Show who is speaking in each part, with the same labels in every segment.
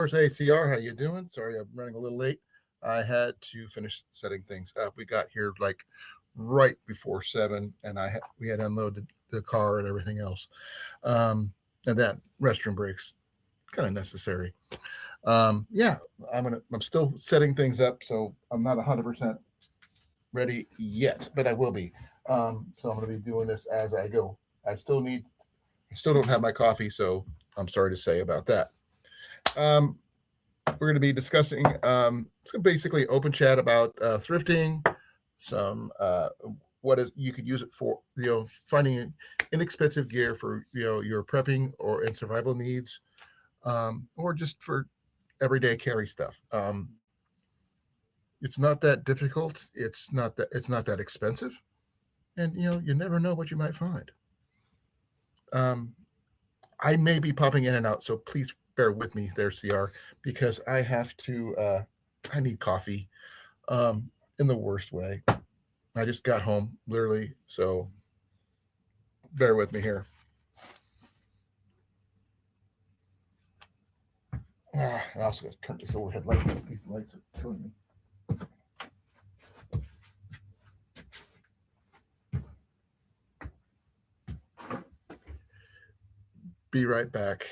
Speaker 1: course, hey, CR, how you doing? Sorry, I'm running a little late. I had to finish setting things up. We got here like right before 7, and we had unloaded the car and everything else. And that restroom breaks kind of necessary. Yeah, I'm still setting things up, so I'm not 100% ready yet, but I will be. So I'm gonna be doing this as I go. I still need, I still don't have my coffee, so I'm sorry to say about that. Um, we're going to be discussing basically open chat about thrifting, some what is you could use it for, finding inexpensive gear for your prepping or and survival needs, or just for everyday carry stuff. It's not that difficult. It's not that expensive, and you never know what you might find. Um, I may be popping in and out, so please bear with me there, CR, because I have to. I need coffee, um, in the worst way. I just got home, literally, so bear with me here. I also got to turn this overhead light. These lights are killing me. Be right back.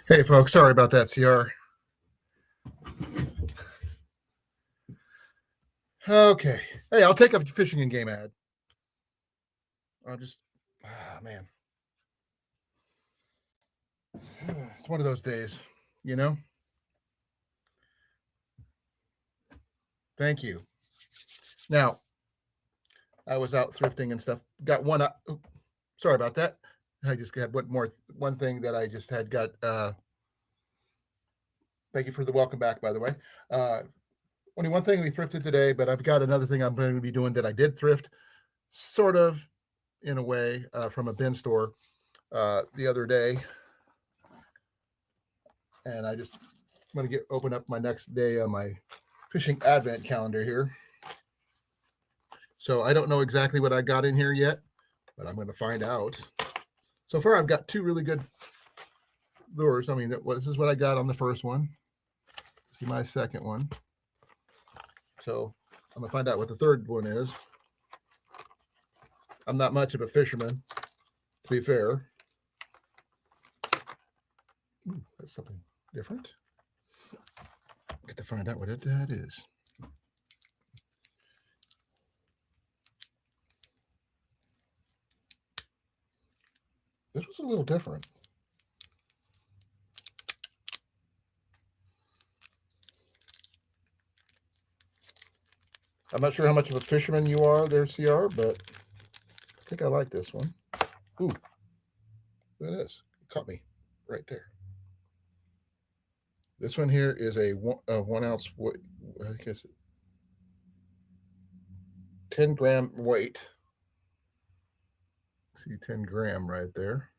Speaker 1: Hey, folks, sorry about that, CR. Okay. Hey, I'll take a fishing and game ad. I'll just, man. It's one of those days, you know? Thank you. Now, I was out thrifting and stuff. Got one. Sorry about that. I just had one thing that I just had got. Thank you for the welcome back, by the way. Only one thing we thrifted today, but I've got another thing I'm going to be doing that I did thrift, sort of, in a way, from a bin store the other day, and I just want to open up my next day on my fishing advent calendar here. So I don't know exactly what I got in here yet, but I'm going to find out. So far, I've got two really good lures. I mean, this is what I got on the first one. See my second one. So I'm going to find out what the third one is. I'm not much of a fisherman, to be fair. Ooh, that's something different. Get to find out what that is. This was a little different. I'm not sure how much of a fisherman you are there, CR, but I think I like this one. Ooh, look at this. It caught me right there. This one here is a 1 ounce, I guess, 10-gram weight. See 10-gram right there.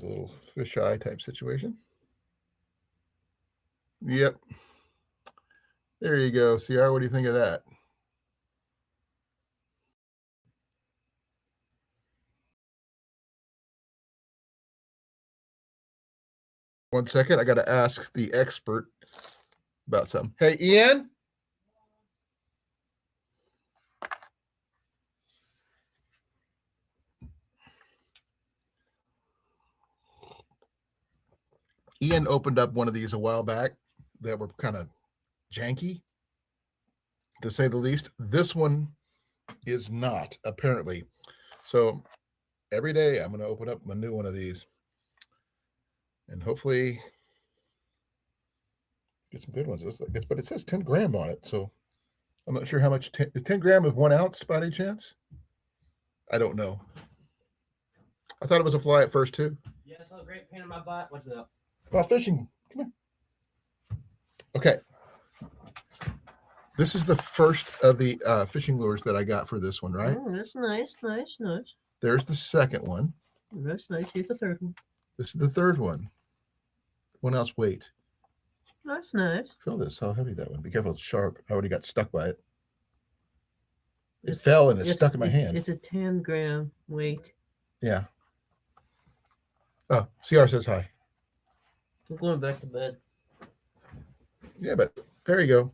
Speaker 1: A little fisheye type situation. Yep. There you go. CR, what do you think of that? One second. I got to ask the expert about something. Hey, Ian? Ian opened up one of these a while back that were kind of janky, to say the least. This one is not, apparently. So every day I'm going to open up a new one of these and hopefully get some good ones. But it says 10-gram on it. So I'm not sure how much. 10-gram of 1 ounce by any chance? I don't know. I thought it was a fly at first, too.
Speaker 2: Yeah, I saw a great pain in my butt. What's up?
Speaker 1: Well, fishing. Come here. Okay. This is the first of the fishing lures that I got for this one, right?
Speaker 2: Oh, that's nice.
Speaker 1: There's the second one.
Speaker 2: That's nice. Here's the third one.
Speaker 1: This is the third one. 1 ounce weight.
Speaker 2: That's nice.
Speaker 1: Feel this, how heavy that one. Be careful, it's sharp. I already got stuck by it. It fell and it's stuck in my hand.
Speaker 2: It's a 10-gram weight.
Speaker 1: Yeah. Oh, CR says hi.
Speaker 2: I'm going back to bed.
Speaker 1: Yeah, but there you go.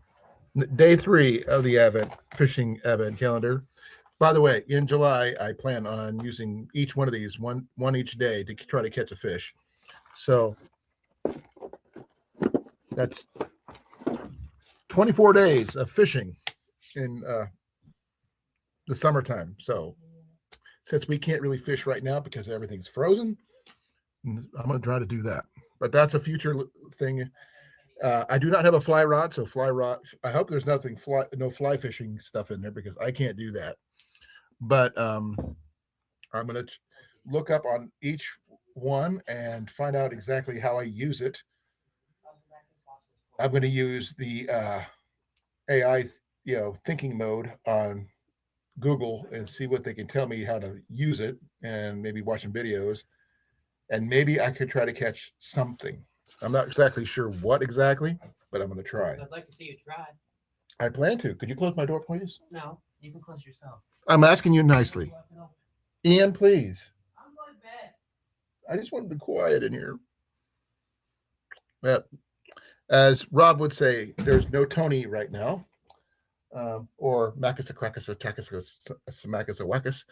Speaker 1: Day 3 of the fishing advent calendar. By the way, in July, I plan on using each one of these, one each day, to try to catch a fish. So that's 24 days of fishing in the summertime. So since we can't really fish right now because everything's frozen, I'm going to try to do that. But that's a future thing. I do not have a fly rod, so I hope there's no fly fishing stuff in there because I can't do that. But I'm going to look up on each one and find out exactly how I use it. I'm going to use the AI, thinking mode on Google and see what they can tell me how to use it, and maybe watch some videos, and maybe I could try to catch something. I'm not exactly sure what exactly, but I'm going to try.
Speaker 2: I'd like to see you try.
Speaker 1: I plan to. Could you close my door, please?
Speaker 2: No, you can close yourself.
Speaker 1: I'm asking you nicely. Ian, please.
Speaker 2: I'm going to bed.
Speaker 1: I just want to be quiet in here. Well, as Rob would say, there's no Tony right now, or Makasa Krakasa Takasa Samakasa Wakas,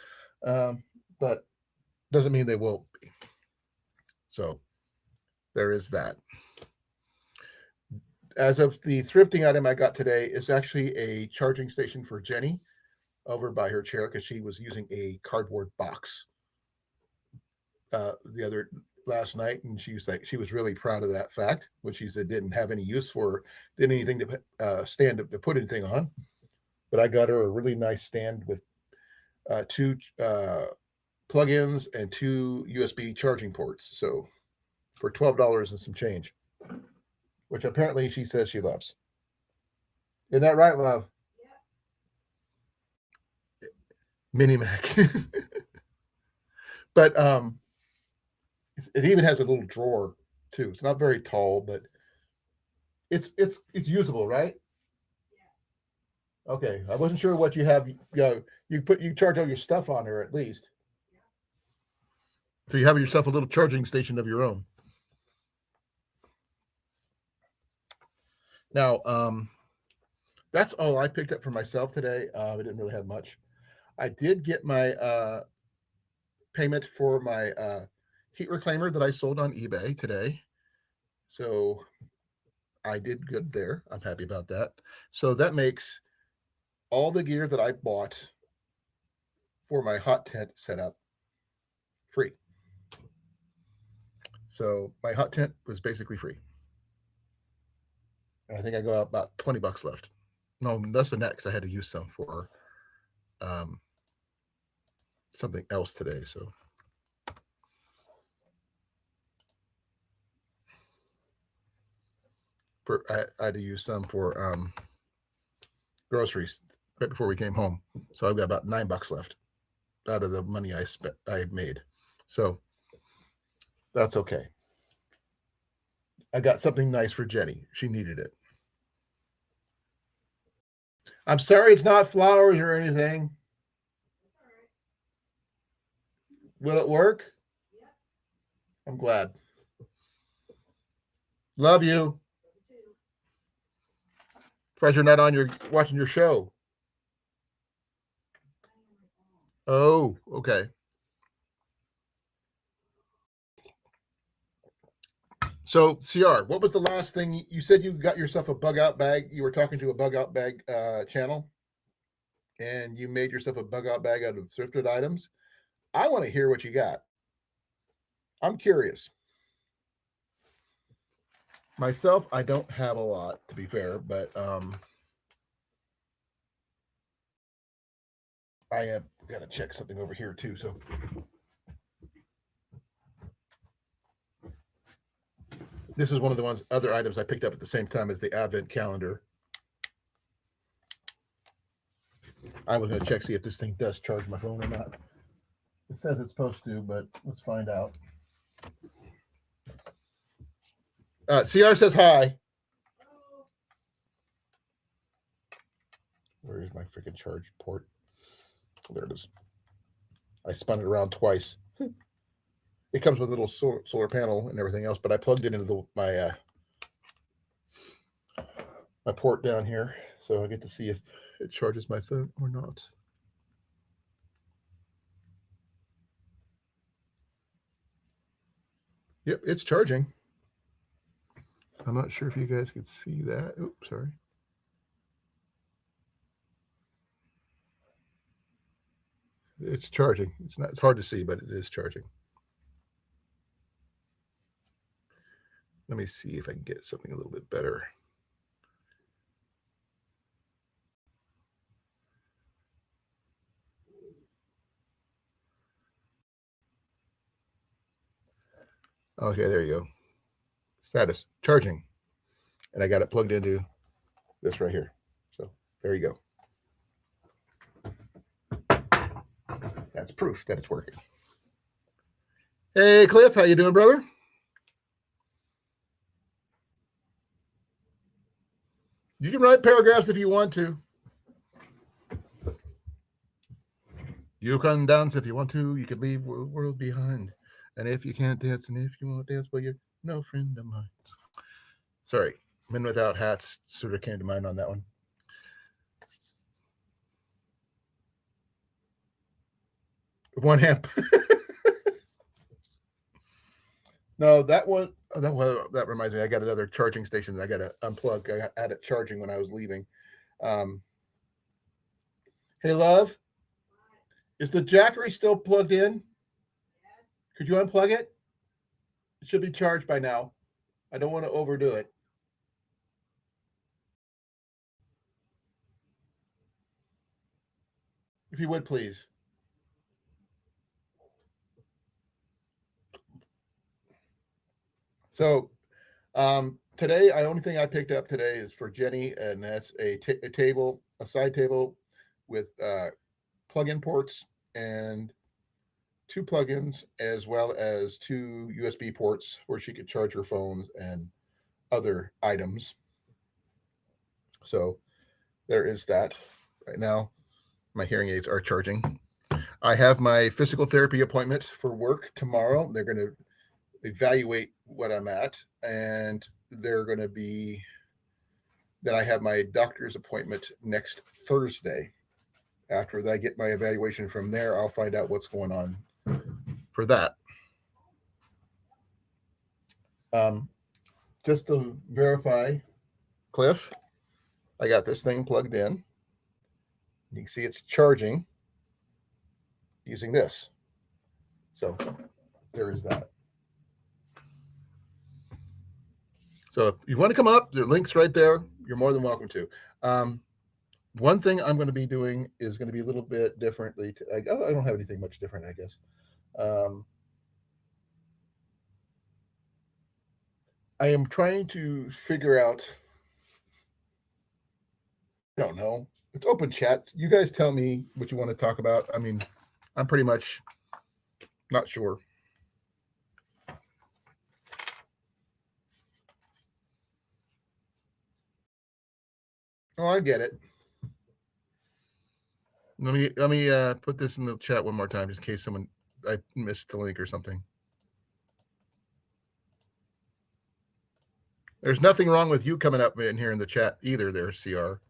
Speaker 1: but doesn't mean they will be. So there is that. As of the thrifting item I got today is actually a charging station for Jenny over by her chair because she was using a cardboard box the other last night, and she was really proud of that fact, which she said didn't have any use for, didn't anything to stand to put anything on. But I got her a really nice stand with two plugins and two USB charging ports. So for $12 and some change, which apparently she says she loves. Isn't that right, love? Yeah. Mini Mac. But it even has a little drawer too. It's not very tall, but it's usable, right? Yeah. Okay, I wasn't sure what you have. You charge all your stuff on her at least. So you have yourself a little charging station of your own. Now, that's all I picked up for myself today. I didn't really have much. I did get my payment for my heat reclaimer that I sold on eBay today. So I did good there. I'm happy about that. So that makes all the gear that I bought for my hot tent setup free. So my hot tent was basically free. And I think I got about $20 left. No, less than that because I had to use some for something else today. So I had to use some for groceries right before we came home. So I've got about $9 left out of the money I had made. So that's okay. I got something nice for Jenny. She needed it. I'm sorry it's not flowers or anything. Will it work? Yeah. I'm glad. Love you. Surprised you're not watching your show. Oh, okay. So, CR, what was the last thing you said? You got yourself a bug out bag. You were talking to a bug out bag channel, and you made yourself a bug out bag out of thrifted items. I want to hear what you got. I'm curious. Myself, I don't have a lot, to be fair, but I have got to check something over here too. So this is one of the other items I picked up at the same time as the Advent calendar. I was going to check, see if this thing does charge my phone or not. It says it's supposed to, but let's find out. CR says hi. Where is my freaking charge port? Oh, there it is. I spun it around twice. It comes with a little solar panel and everything else, but I plugged it into my port down here, so I get to see if it charges my phone or not. Yep, it's charging. I'm not sure if you guys could see that. Oops, sorry. It's charging. It's hard to see, but it is charging. Let me see if I can get something a little bit better. Okay, there you go. Status charging. And I got it plugged into this right here. So there you go. That's proof that it's working. Hey, Cliff, how you doing, brother? You can write paragraphs if you want to. You can dance if you want to. You can leave the world behind. And if you can't dance, and if you won't dance, well, you're no friend of mine. Sorry, Men Without Hats sort of came to mind on that one. One amp. No, that one. Oh, that reminds me. I got another charging station that I got to unplug. Had it charging when I was leaving. Um, hey, love, is the Jackery still plugged in? Could you unplug it? It should be charged by now. I don't want to overdo it. If you would, please. So today, the only thing I picked up today is for Jenny, and that's a table, a side table with plug-in ports and two plugins, as well as two USB ports where she could charge her phones and other items. So there is that. Right now, my hearing aids are charging. I have my physical therapy appointment for work tomorrow. They're going to evaluate what I'm at, and they're going to be. Then I have my doctor's appointment next Thursday. After I get my evaluation from there, I'll find out what's going on for that. Um, just to verify, Cliff, I got this thing plugged in. You can see it's charging using this. So there is that. So if you want to come up, the link's right there. You're more than welcome to. One thing I'm going to be doing is going to be a little bit differently. I don't have anything much different, I guess. I am trying to figure out. I don't know. It's open chat. You guys tell me what you want to talk about. I mean, I'm pretty much not sure. Oh, I get it. Let me put this in the chat one more time, just in case I missed the link or something. There's nothing wrong with you coming up in here in the chat either, there, CR.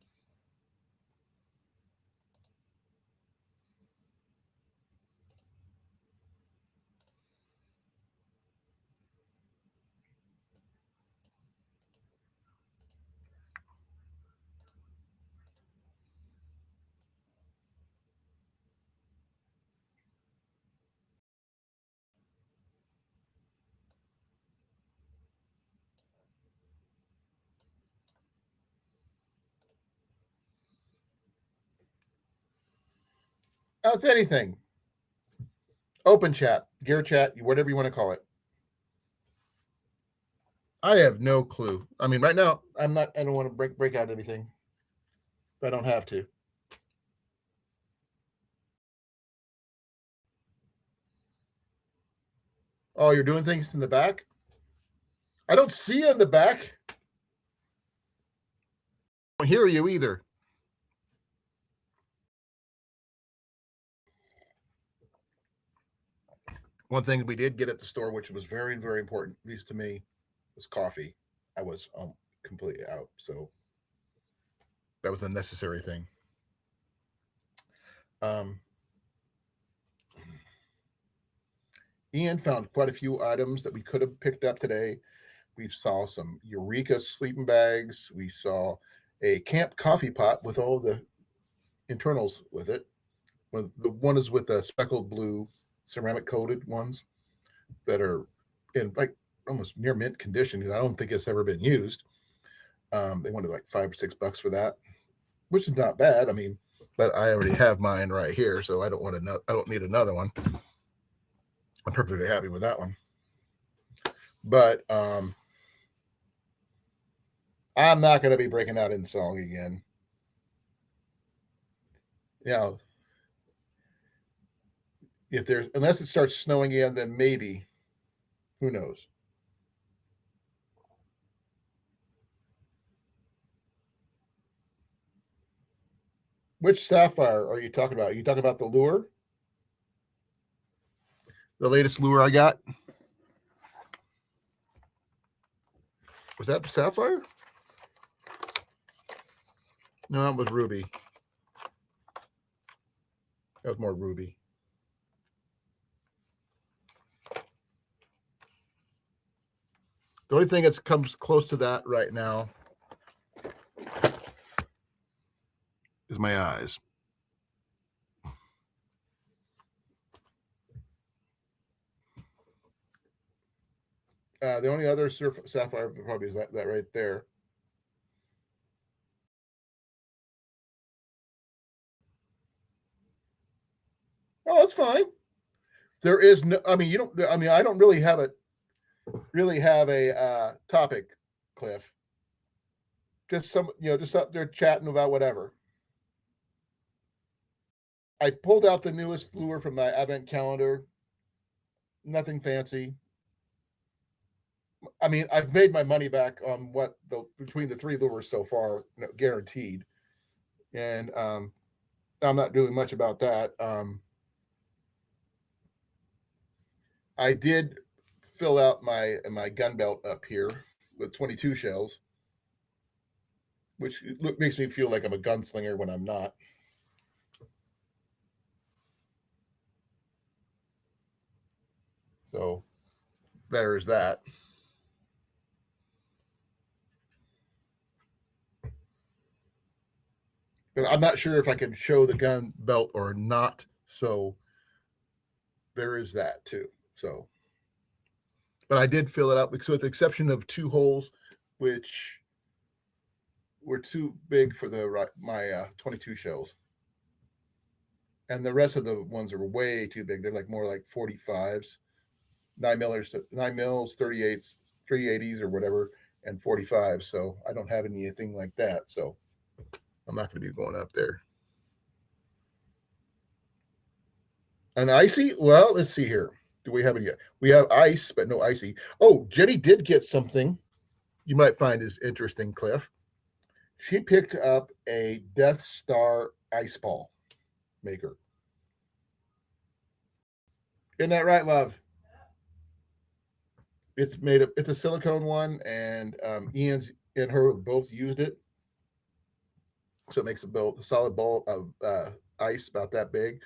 Speaker 1: Oh, it's anything. Open chat, gear chat, whatever you want to call it. I have no clue. I mean, right now, I don't want to break out anything. I don't have to. Oh, you're doing things in the back? I don't see you in the back. I don't hear you either. One thing we did get at the store, which was very, very important, at least to me, was coffee. I was completely out. So that was a necessary thing. Ian found quite a few items that we could have picked up today. We saw some Eureka sleeping bags. We saw a camp coffee pot with all the internals with it. The one is with a speckled blue ceramic coated ones that are in like almost near mint condition because I don't think it's ever been used. They wanted like $5 or $6 for that, which is not bad. I mean, but I already have mine right here, so I don't need another one. I'm perfectly happy with that one. But I'm not going to be breaking out in song again. You know, if there's unless it starts snowing again, then maybe. Who knows? Which sapphire are you talking about? Are you talking about the lure? The latest lure I got? Was that sapphire? No, it was ruby. That was more ruby. The only thing that comes close to that right now is my eyes. The only other sapphire probably is that right there. Oh, that's fine. There is no. I mean, you don't. I mean, I don't really have a topic, Cliff. Just some, just up there chatting about whatever. I pulled out the newest lure from my advent calendar. Nothing fancy. I mean, I've made my money back on between the 3 lures so far, guaranteed. And I'm not doing much about that. I did fill out my gun belt up here with 22 shells, which makes me feel like I'm a gunslinger when I'm not. So there's that. But I'm not sure if I can show the gun belt or not. So there is that too. So, but I did fill it out. So with the exception of 2 holes, which were too big for my 22 shells. And the rest of the ones are way too big. They're like more like 45s, 9 mils, 38s, 380s or whatever, and 45s. So I don't have anything like that. So I'm not going to be going up there. An icy? Well, let's see here. Do we have any yet? We have ice, but no icy. Oh, Jenny did get something you might find is interesting, Cliff. She picked up a Death Star ice ball maker. Isn't that right, love? It's a silicone one, and Ian's and her both used it. So it makes a solid ball of ice about that big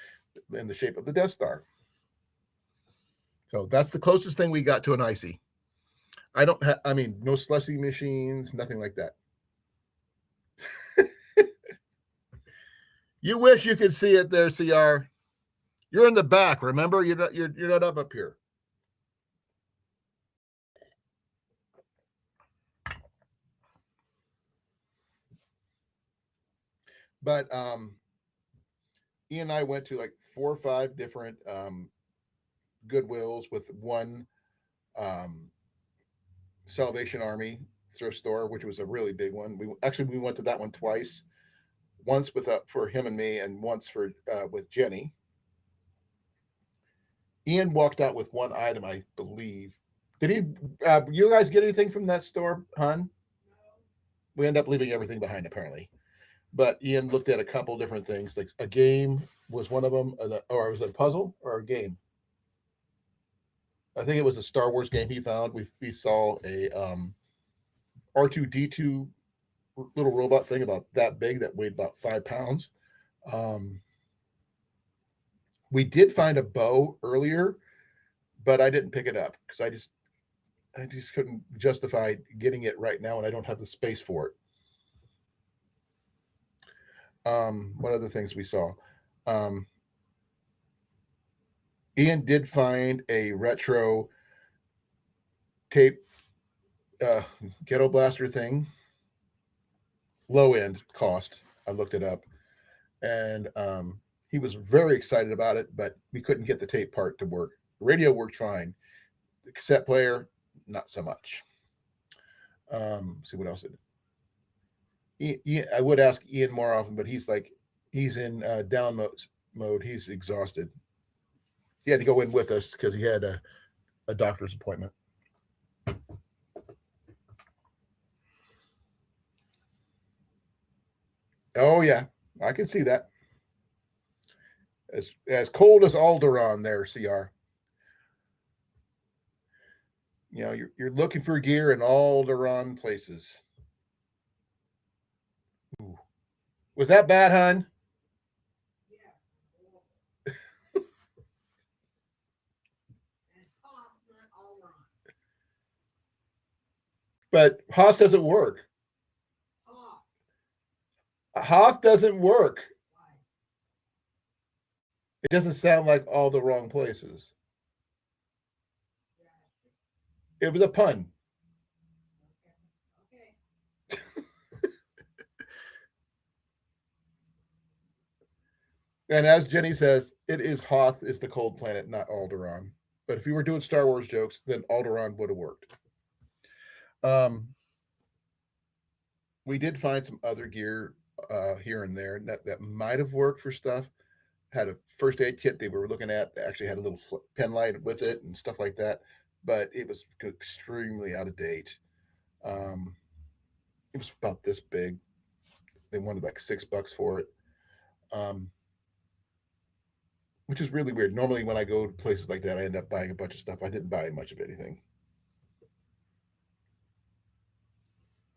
Speaker 1: in the shape of the Death Star. So that's the closest thing we got to an icy. I mean, no slushy machines, nothing like that. You wish you could see it there, CR. You're in the back, remember? You're not up here. But Ian and I went to like 4 or 5 different Goodwills with one Salvation Army thrift store, which was a really big one. We went to that one twice. Once for him and me, and once for with Jenny. Ian walked out with one item, I believe. Did he? You guys get anything from that store, hon? We end up leaving everything behind, apparently. But Ian looked at a couple different things. Like a game was one of them, or was it a puzzle or a game? I think it was a Star Wars game he found. We saw a R2D2 little robot thing about that big that weighed about 5 pounds. We did find a bow earlier, but I didn't pick it up because I just couldn't justify getting it right now, and I don't have the space for it. What other things we saw? Ian did find a retro tape ghetto blaster thing, low end cost. I looked it up, and he was very excited about it, but we couldn't get the tape part to work. The radio worked fine. The cassette player, not so much. See what else. I would ask Ian more often, but he's in down mode. He's exhausted. He had to go in with us because he had a doctor's appointment. Oh yeah, I can see that. As cold as Alderaan there, CR. You know, you're looking for gear in Alderaan places. Ooh. Was that bad, hun? But Hoth doesn't work. Hoth doesn't work. It doesn't sound like all the wrong places. It was a pun. And as Jenny says, it is Hoth is the cold planet, not Alderaan. But if you were doing Star Wars jokes, then Alderaan would have worked. We did find some other gear here and there that might have worked for stuff. Had a first aid kit they were looking at. They actually had a little pen light with it and stuff like that, but it was extremely out of date. It was about this big. They wanted like $6 for it, which is really weird. Normally, when I go to places like that, I end up buying a bunch of stuff. I didn't buy much of anything.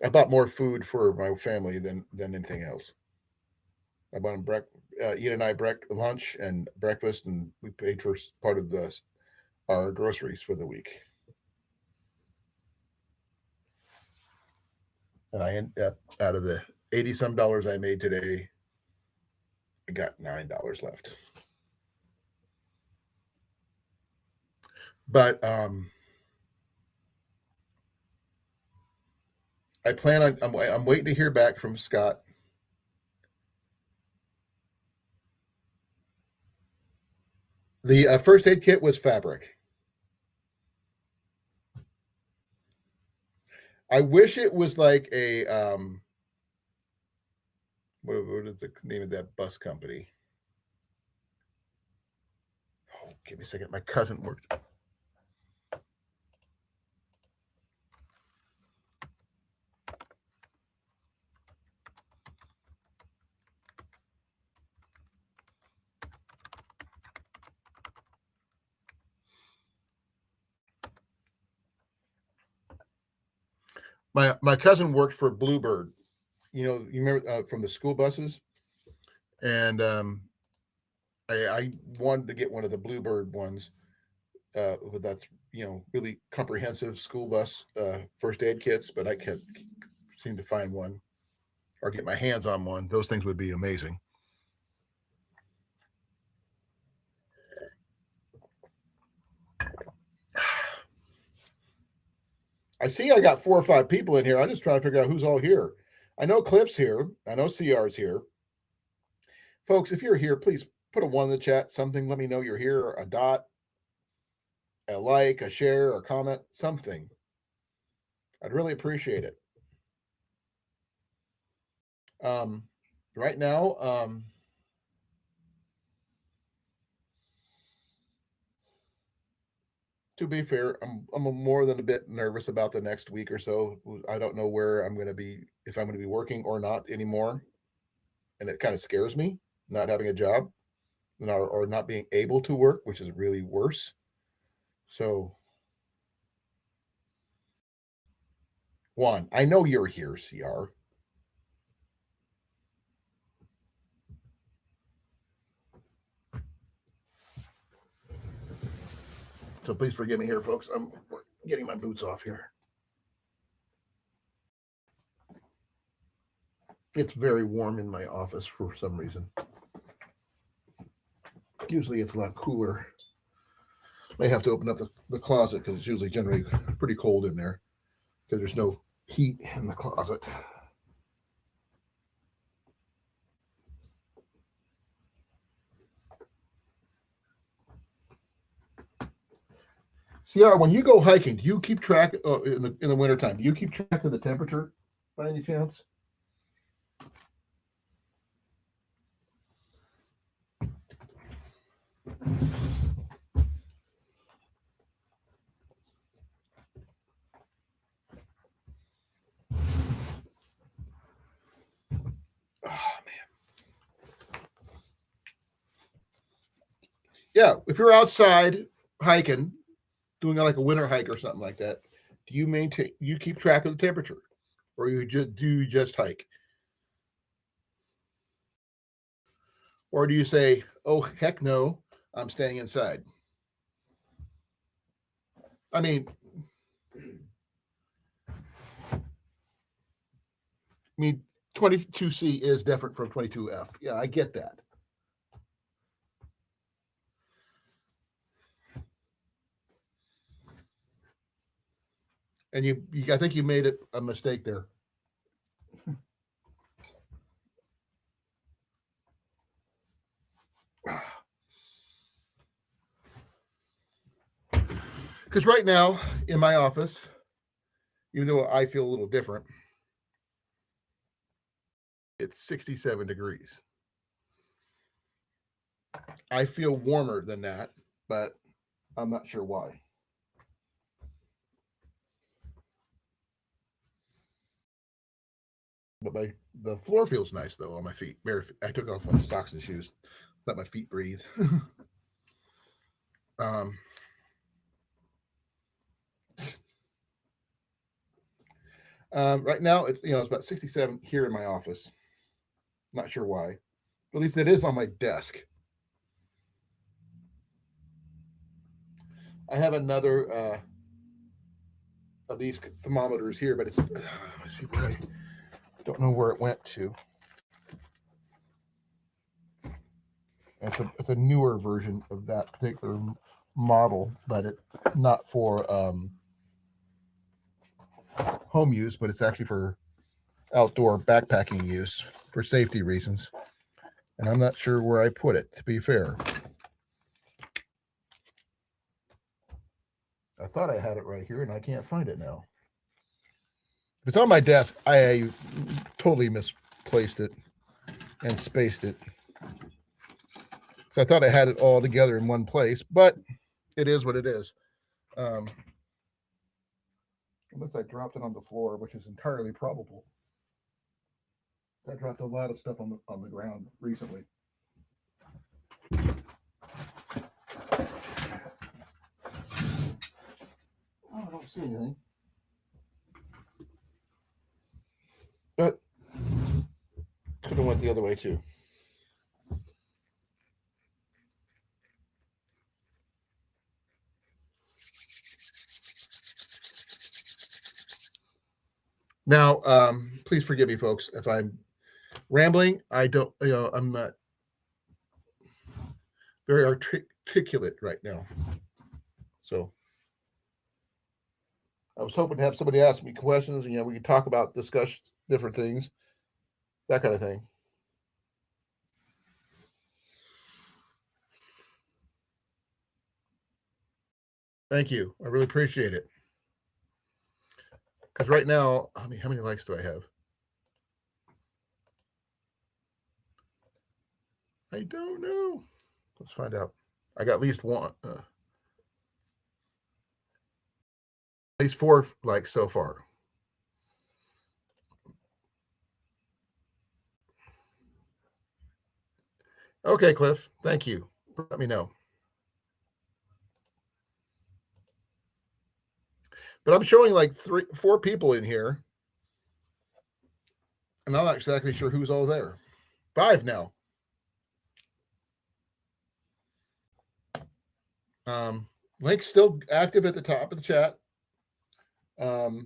Speaker 1: I bought more food for my family than anything else. I bought them Ian and I lunch and breakfast, and we paid for part of our groceries for the week. And I ended up out of the 80 some dollars I made today, I got $9 left. But I plan on. I'm waiting to hear back from Scott. The first aid kit was fabric. I wish it was like a what is the name of that bus company? Oh, give me a second. My cousin worked. My cousin worked for Bluebird. You remember from the school buses, and I wanted to get one of the Bluebird ones. That's really comprehensive school bus first aid kits, but I can't seem to find one or get my hands on one. Those things would be amazing. I see I got 4 or 5 people in here. I'm just trying to figure out who's all here. I know Cliff's here. I know CR's here. Folks, if you're here, please put a 1 in the chat, something. Let me know you're here, a dot, a like, a share, a comment, something. I'd really appreciate it. Right now, to be fair, I'm more than a bit nervous about the next week or so. I don't know where I'm going to be, if I'm going to be working or not anymore. And it kind of scares me, not having a job or not being able to work, which is really worse. So, 1, I know you're here, CR. So please forgive me here, folks. I'm getting my boots off here. It's very warm in my office for some reason. Usually it's a lot cooler. May have to open up the closet because it's usually generally pretty cold in there because there's no heat in the closet. CR, when you go hiking, do you keep track in the wintertime? Do you keep track of the temperature by any chance? Oh, man. Yeah, if you're outside hiking, doing like a winter hike or something like that, do you keep track of the temperature, or you just hike, or do you say, oh heck no, I'm staying inside? I mean, mean, 22C is different from 22F. Yeah, I get that. And I think you made a mistake there. Because right now in my office, even though I feel a little different, it's 67 degrees. I feel warmer than that, but I'm not sure why. But the floor feels nice though on my feet. I took off my socks and shoes, let my feet breathe. Right now it's it's about 67 here in my office. Not sure why. But at least it is on my desk. I have another of these thermometers here, but it's let's see where I don't know where it went to. It's a newer version of that particular model, but it's not for home use, but it's actually for outdoor backpacking use for safety reasons. And I'm not sure where I put it, to be fair. I thought I had it right here, and I can't find it now. If it's on my desk, I totally misplaced it and spaced it. So I thought I had it all together in one place, but it is what it is. Unless I dropped it on the floor, which is entirely probable. I dropped a lot of stuff on the ground recently. Oh, I don't see anything. But could have went the other way too. Now, please forgive me, folks, if I'm rambling. I'm not very articulate right now. So I was hoping to have somebody ask me questions, and we could talk about, discuss different things, that kind of thing. Thank you. I really appreciate it. Because right now, how many likes do I have? I don't know. Let's find out. I got at least one. At least 4 likes so far. Okay, Cliff. Thank you. Let me know. But I'm showing like 4 people in here. And I'm not exactly sure who's all there. 5 now. Link's still active at the top of the chat. Dang.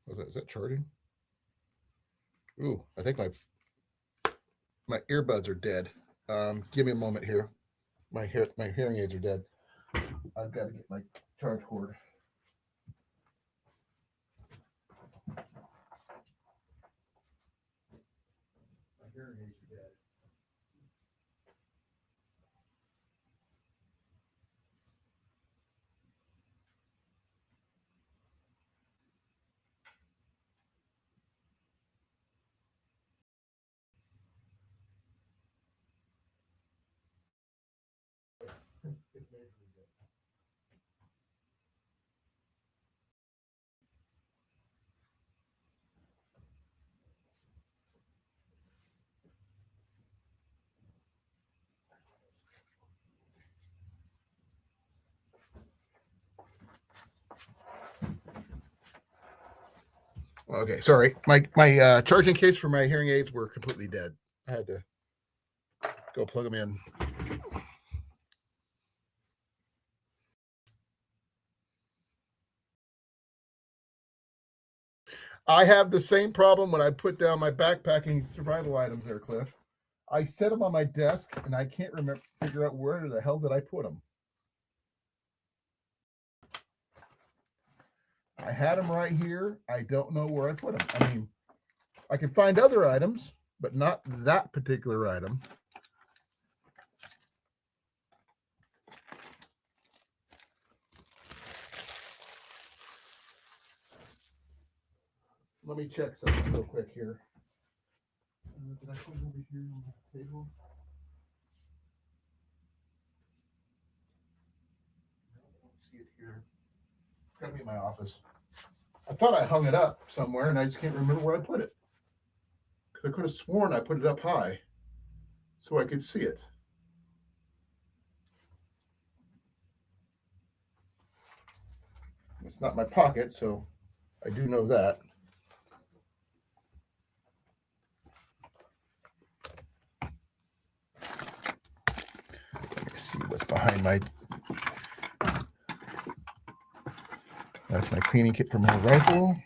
Speaker 1: Is that charging? Ooh, I think my earbuds are dead. Give me a moment here. My hearing aids are dead. I've got to get my charge cord. My hearing aids are dead. Okay, sorry. My charging case for my hearing aids were completely dead. I had to go plug them in. I have the same problem when I put down my backpacking survival items there, Cliff. I set them on my desk and I can't figure out where the hell did I put them. I had them right here. I don't know where I put them. I mean, I can find other items, but not that particular item. Let me check something real quick here. Did I put it over here on the table? See it here. It's got to be in my office. I thought I hung it up somewhere, and I just can't remember where I put it. Because I could have sworn I put it up high so I could see it. It's not my pocket, so I do know that. Let me see what's behind my... That's my cleaning kit for my rifle.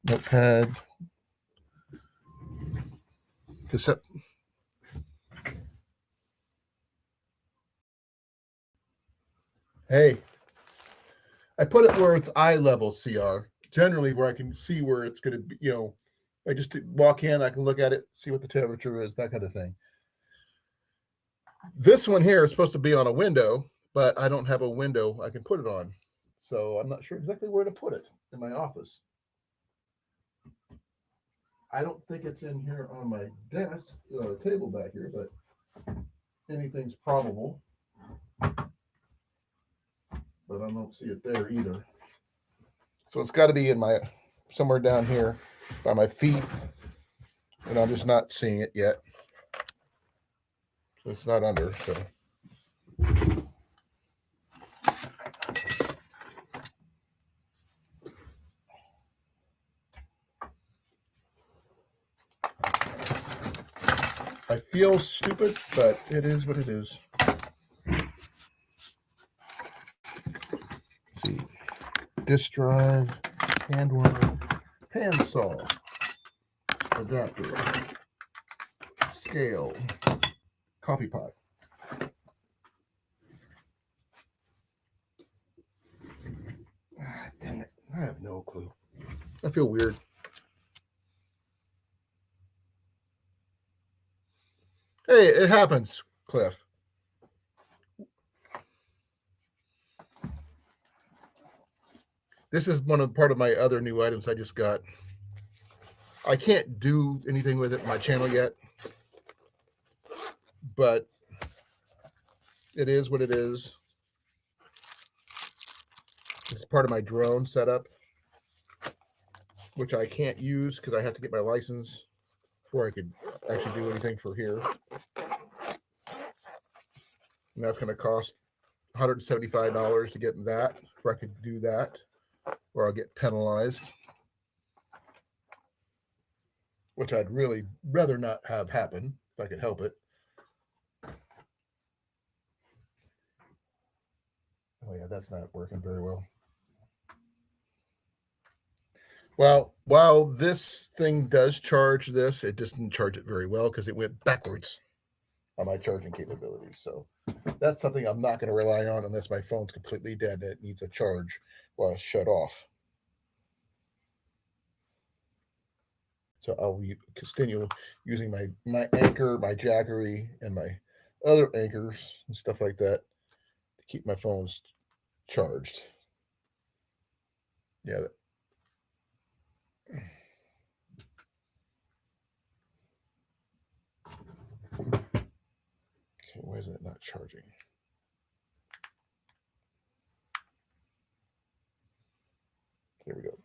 Speaker 1: Notepad. Cassette. Hey, I put it where it's eye level CR. Generally where I can see where it's going to be, I just walk in, I can look at it, see what the temperature is, that kind of thing. This one here is supposed to be on a window, but I don't have a window I can put it on. So I'm not sure exactly where to put it in my office. I don't think it's in here on my desk, table back here, but anything's probable. But I don't see it there either. So it's got to be in somewhere down here by my feet, and I'm just not seeing it yet. So it's not under, so. I feel stupid, but it is what it is. Let's see. Disk drive, hand warmer, hand saw, adapter, scale, coffee pot. Ah, dang it. I have no clue. I feel weird. Hey, it happens, Cliff. This is part of my other new items I just got. I can't do anything with it in my channel yet, but it is what it is. It's part of my drone setup, which I can't use because I have to get my license before I could actually do anything for here. And that's going to cost $175 to get that, before I could do that, or I'll get penalized, which I'd really rather not have happen if I could help it. Oh yeah, that's not working very well. Well, while this thing does charge this, it doesn't charge it very well because it went backwards on my charging capabilities. So that's something I'm not going to rely on unless my phone's completely dead and it needs a charge while it's shut off. So I'll continue using my anchor, my Jackery, and my other anchors and stuff like that to keep my phones charged. Yeah. Okay, why is it not charging? There we go.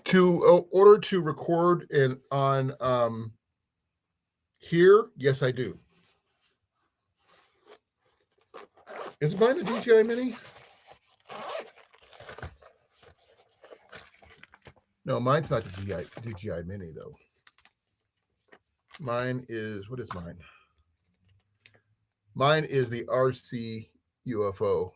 Speaker 1: To order to record on here, yes, I do. Is mine a DJI Mini? No, mine's not the DJI Mini though. Mine is, what is mine? Mine is the RC UFO.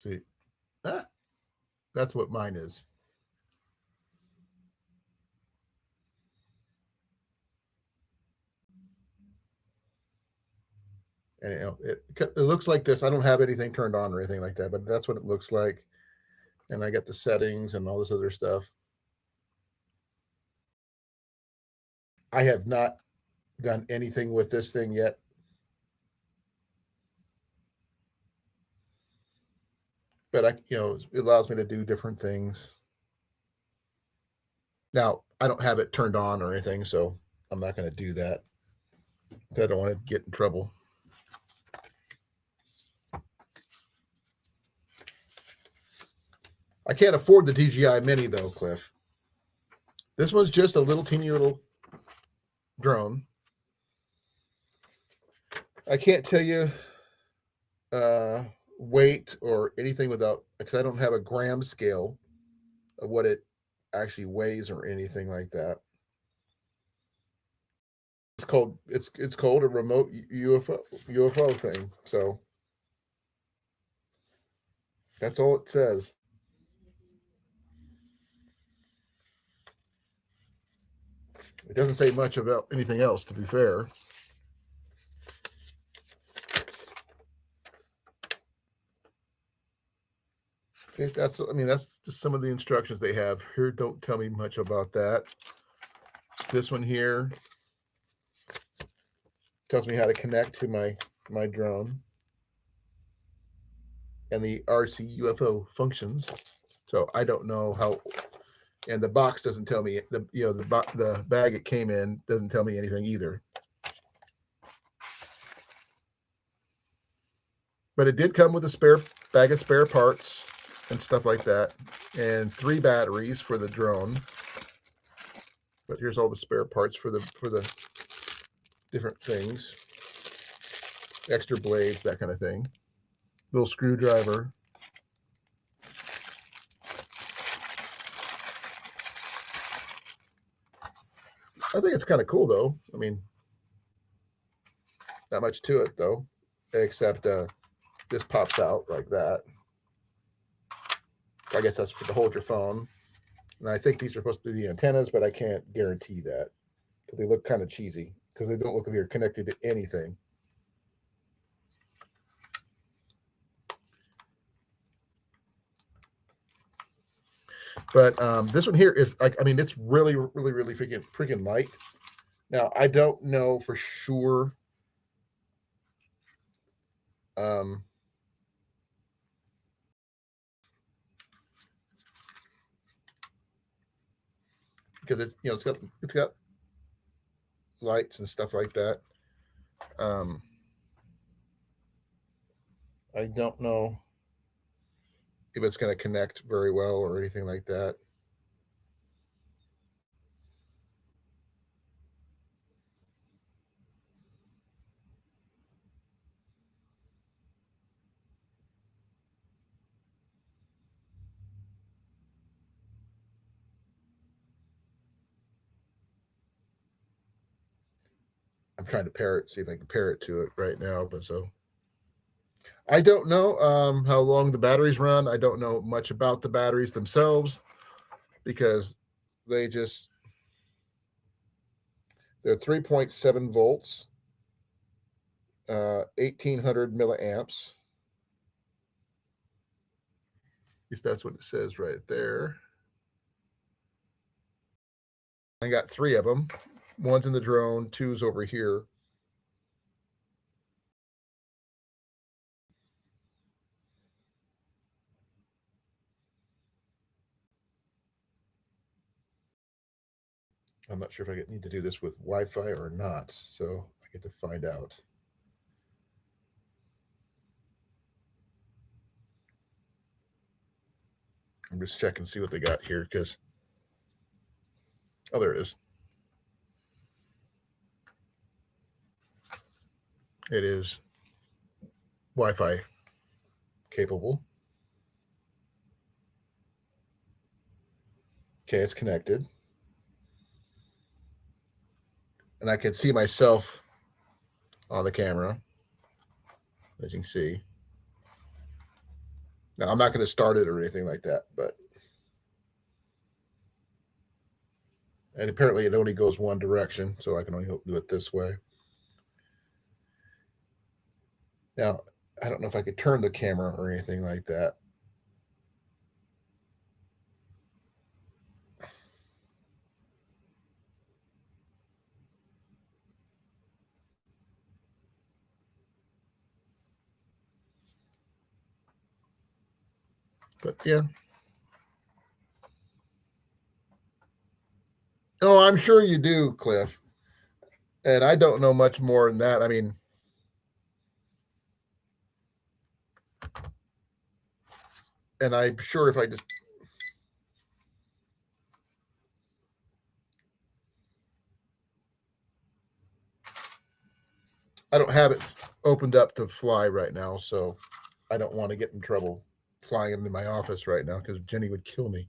Speaker 1: See, ah, that's what mine is. And it looks like this. I don't have anything turned on or anything like that, but that's what it looks like. And I got the settings and all this other stuff. I have not done anything with this thing yet. But it allows me to do different things. Now, I don't have it turned on or anything, so I'm not going to do that. I don't want to get in trouble. I can't afford the DJI Mini though, Cliff. This one's just a little teeny little drone. I can't tell you weight or anything without, because I don't have a gram scale of what it actually weighs or anything like that. It's called a remote UFO thing. So that's all it says. It doesn't say much about anything else, to be fair. That's just some of the instructions they have here. Don't tell me much about that. This one here tells me how to connect to my drone and the RC UFO functions. So I don't know how, and the box doesn't tell me the bag it came in doesn't tell me anything either. But it did come with a spare bag of spare parts and stuff like that, and 3 batteries for the drone. But here's all the spare parts for the different things, extra blades, that kind of thing. Little screwdriver. I think it's kind of cool though. I mean, not much to it though, except this pops out like that. I guess that's for to hold your phone. And I think these are supposed to be the antennas, but I can't guarantee that because they look kind of cheesy because they don't look like they're connected to anything. But this one here is like, it's really, really, really freaking light. Now, I don't know for sure. Because it's got lights and stuff like that. I don't know if it's going to connect very well or anything like that. I'm trying to see if I can pair it to it right now, but so I don't know how long the batteries run. I don't know much about the batteries themselves because they're 3.7 volts, 1800 milliamps. At least that's what it says right there. I got 3 of them. One's in the drone, 2's over here. I'm not sure if I need to do this with Wi-Fi or not, so I get to find out. I'm just checking to see what they got here because, oh, there it is. It is Wi-Fi capable. Okay, it's connected. And I can see myself on the camera, as you can see. Now, I'm not going to start it or anything like that, but... And apparently it only goes one direction, so I can only do it this way. Now, I don't know if I could turn the camera or anything like that. But yeah. Oh, I'm sure you do, Cliff. And I don't know much more than that. I mean, and I'm sure if I just... I don't have it opened up to fly right now, so I don't want to get in trouble flying into my office right now because Jenny would kill me.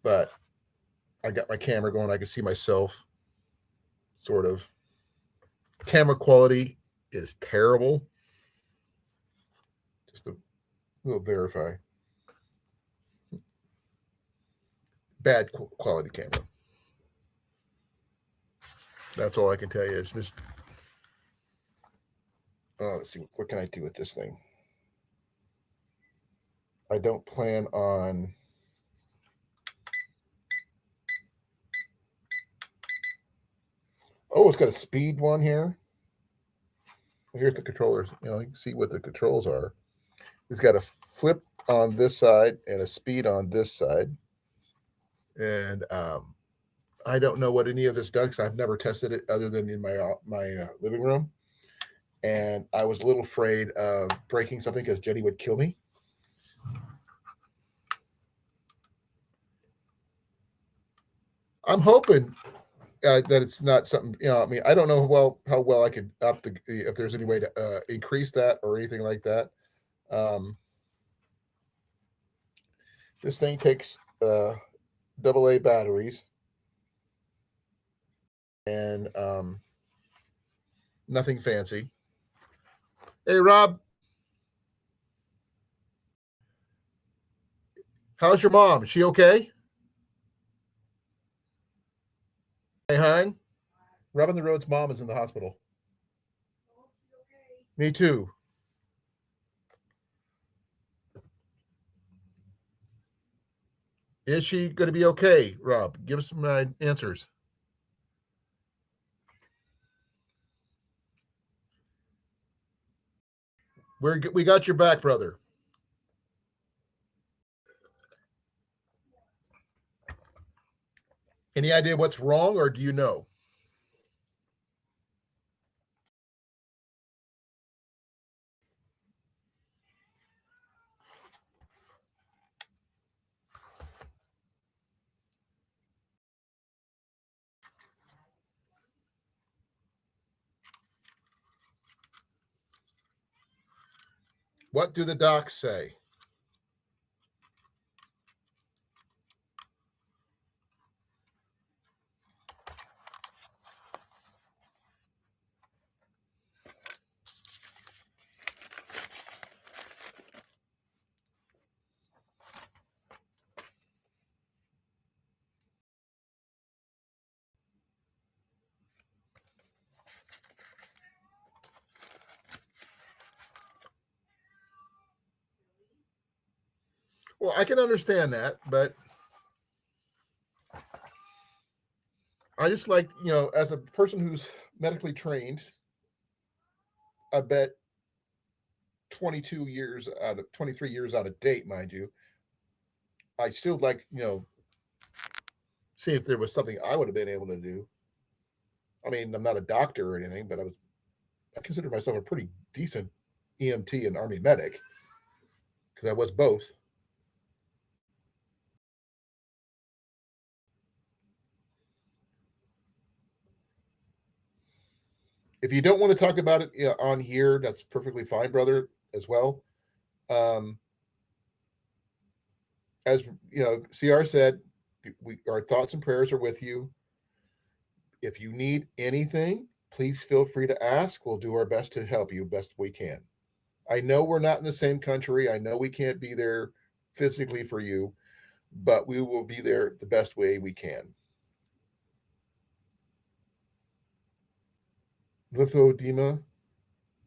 Speaker 1: But I got my camera going. I can see myself, sort of. Camera quality is terrible. Just a little verify. Bad quality camera. That's all I can tell you. It's just... let's see, what can I do with this thing? I don't plan on... Oh, it's got a speed one here. Here's the controllers. You can see what the controls are. It's got a flip on this side and a speed on this side. And I don't know what any of this does because I've never tested it other than in my living room. And I was a little afraid of breaking something because Jenny would kill me. I'm hoping that it's not something, I mean, I don't know how well I could up if there's any way to increase that or anything like that. This thing takes AA batteries and nothing fancy. Hey, Rob. How's your mom? Is she okay? Hey, hon. Robin the Road's mom is in the hospital. Me too. Is she going to be okay, Rob? Give us some answers. We got your back, brother. Any idea what's wrong, or do you know? What do the docs say? Well, I can understand that, but I just like, as a person who's medically trained, I bet 22 years out of 23 years out of date, mind you, I still like, see if there was something I would have been able to do. I mean, I'm not a doctor or anything, but I consider myself a pretty decent EMT and Army medic because I was both. If you don't want to talk about it on here, that's perfectly fine, brother, as well. Um, as you know, CR said, our thoughts and prayers are with you. If you need anything, please feel free to ask. We'll do our best to help you best we can. I know we're not in the same country. I know we can't be there physically for you, but we will be there the best way we can. Lymphedema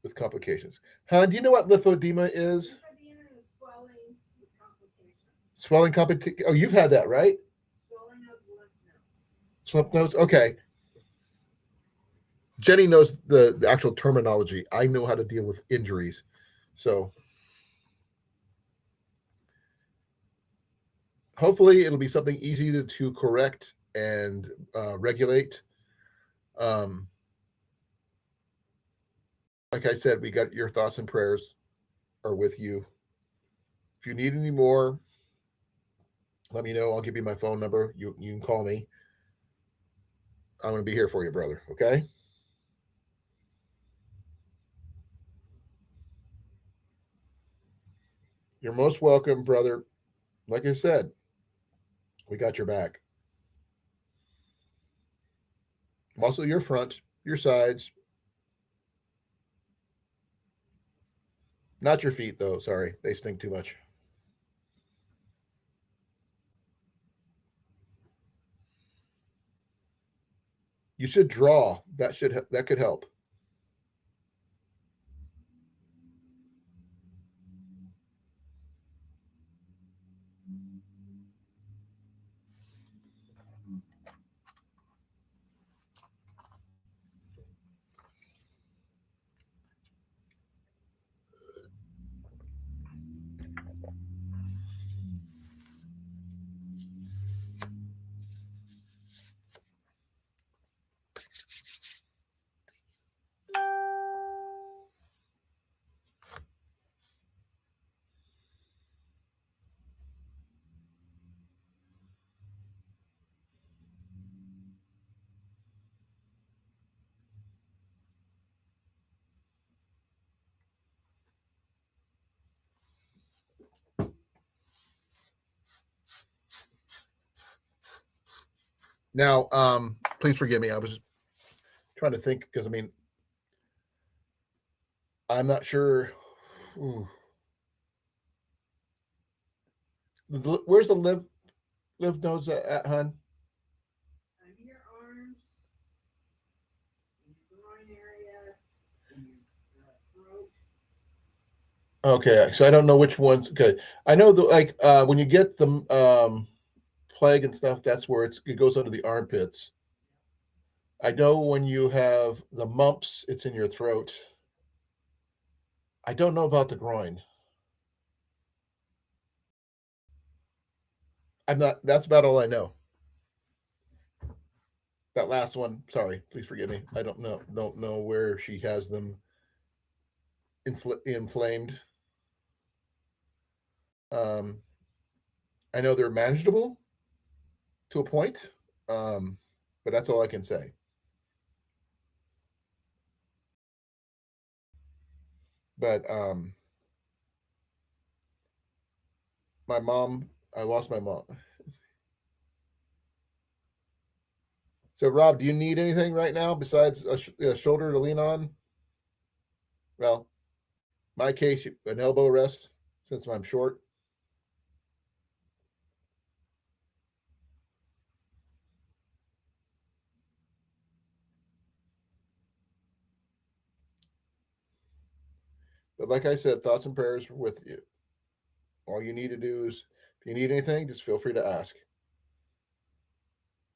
Speaker 1: with complications. Han, do you know what lymphedema is?
Speaker 3: Lymphedema is swelling with complications.
Speaker 1: Swelling complications. Oh, you've had that, right?
Speaker 3: Swelling of lymph nodes.
Speaker 1: Lymph nodes. Okay. Jenny knows the actual terminology. I know how to deal with injuries. So hopefully it'll be something easy to correct and regulate. Like I said, we got your thoughts and prayers are with you. If you need any more, let me know. I'll give you my phone number. You can call me. I'm going to be here for you, brother. Okay? You're most welcome, brother. Like I said, we got your back. Muscle your front, your sides. Not your feet, though. Sorry. They stink too much. You should draw. That could help. Now, please forgive me. I was trying to think because I'm not sure. Where's the lymph nodes at, hun?
Speaker 3: Under your arms, in your groin area, in your throat.
Speaker 1: Okay, so I don't know which ones. Okay, I know when you get the plague and stuff, that's where it goes under the armpits. I know when you have the mumps, it's in your throat. I don't know about the groin. I'm not. That's about all I know. That last one. Sorry, please forgive me. I don't know. Don't know where she has them inflamed. Um, I know they're manageable to a point, but that's all I can say. But my mom, I lost my mom. So, Rob, do you need anything right now besides a shoulder to lean on? Well, my case, an elbow rest since I'm short. But like I said, thoughts and prayers with you. All you need to do is, if you need anything, just feel free to ask.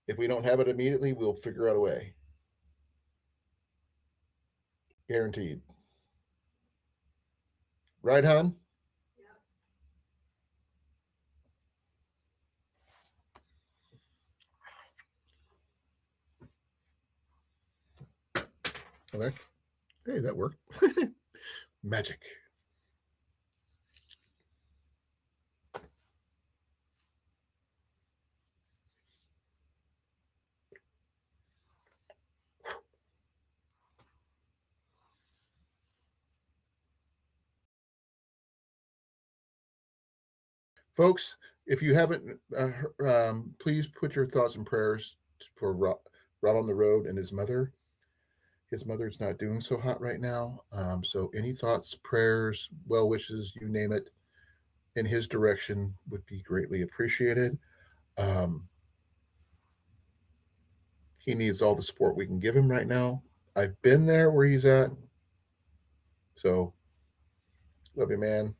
Speaker 1: If we don't have it immediately, we'll figure out a way. Guaranteed. Right, hon? Okay. Hey, that worked. Magic. folks, if you haven't, please put your thoughts and prayers for Rob on the road and his mother. His mother's not doing so hot right now. So any thoughts, prayers, well wishes, you name it, in his direction would be greatly appreciated. Um, he needs all the support we can give him right now. I've been there where he's at. So love you, man.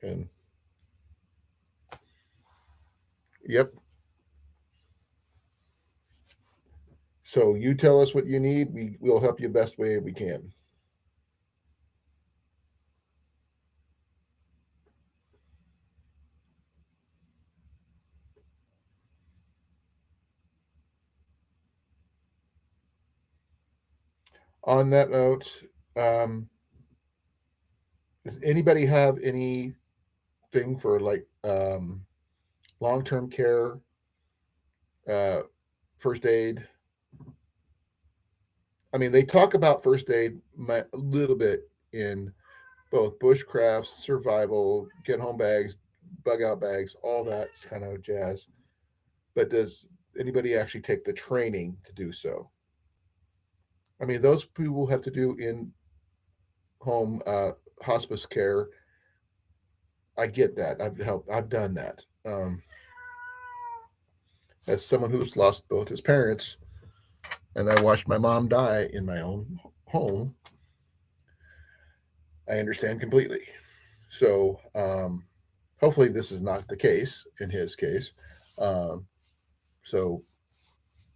Speaker 1: And yep. So you tell us what you need. We'll help you best way we can. On that note, does anybody have anything for like long-term care, first aid? I mean, they talk about first aid a little bit in both bushcrafts, survival, get home bags, bug out bags, all that kind of jazz. But does anybody actually take the training to do so? I mean, those people have to do in home hospice care. I get that. I've done that. As someone who's lost both his parents, and I watched my mom die in my own home, I understand completely. So hopefully this is not the case in his case. So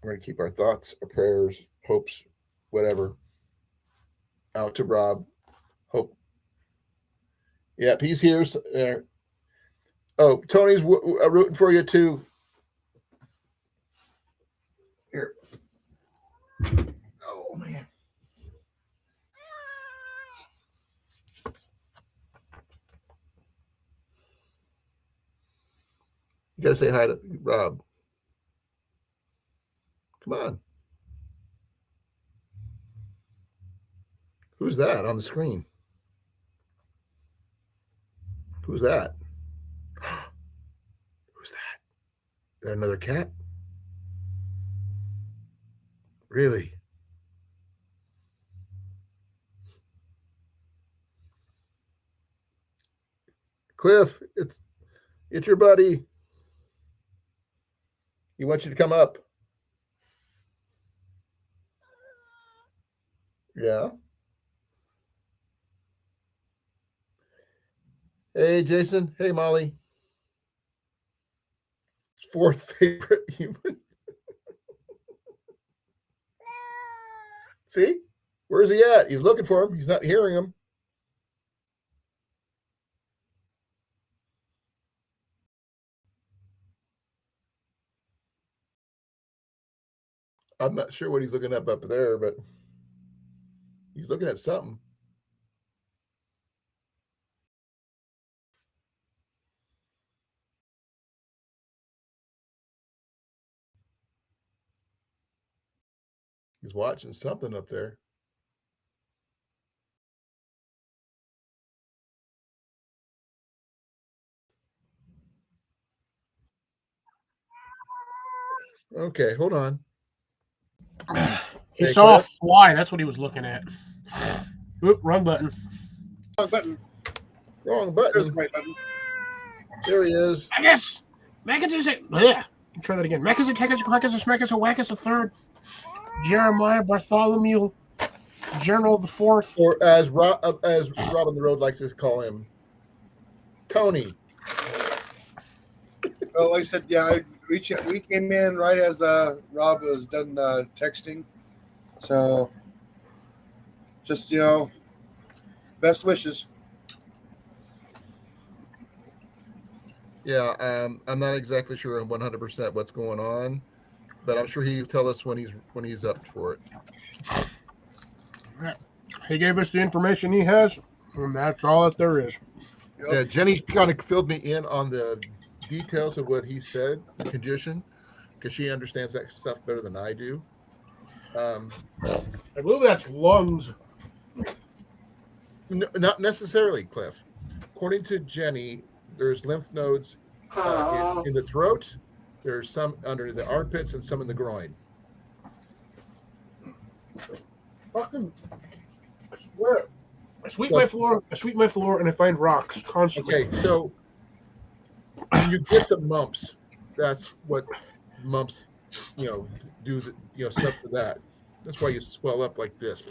Speaker 1: we're going to keep our thoughts, our prayers, hopes, whatever, out to Rob. Hope. Yep, he's here. Oh, Tony's rooting for you too. Here. Oh, man. You got to say hi to Rob. Come on. Who's that on the screen? Who's that? Who's that? Is that another cat? Really? Cliff, it's your buddy. He wants you to come up. Yeah. Hey, Jason. Hey, Molly. Fourth favorite human. See? Where's he at? He's looking for him. He's not hearing him. I'm not sure what he's looking up there, but he's looking at something. He's watching something up there. Okay, hold on.
Speaker 4: He
Speaker 1: Hey,
Speaker 4: saw a
Speaker 1: Cliff?
Speaker 4: fly. That's what he was looking at. Oop, wrong button.
Speaker 5: Wrong button.
Speaker 1: Wrong
Speaker 5: There's
Speaker 1: button.
Speaker 5: the right button.
Speaker 1: There he is.
Speaker 4: Megas is it? Yeah. Try that again. Megas, Tekis, Crackers, Smekis, Wackus the third. Jeremiah Bartholomew, Journal the fourth.
Speaker 1: Or as Rob on the road likes to call him, Tony.
Speaker 5: Well, like I said, yeah, we came in right as Rob was done texting. So, just, best wishes.
Speaker 1: Yeah, I'm not exactly sure 100% what's going on, but I'm sure he'll tell us when he's up for it.
Speaker 4: He gave us the information he has, and that's all that there is.
Speaker 5: Yep.
Speaker 1: Yeah, Jenny kind of filled me in on the details of what he said, the condition, because she understands that stuff better than I do.
Speaker 4: I believe that's lungs.
Speaker 1: Not necessarily, Cliff. according to Jenny, there's lymph nodes in the throat. There's some under the armpits and some in the groin.
Speaker 4: Fucking, I swear. I sweep my floor, and I find rocks constantly.
Speaker 1: Okay, so when you get the mumps, that's what mumps, do stuff to that. That's why you swell up like this.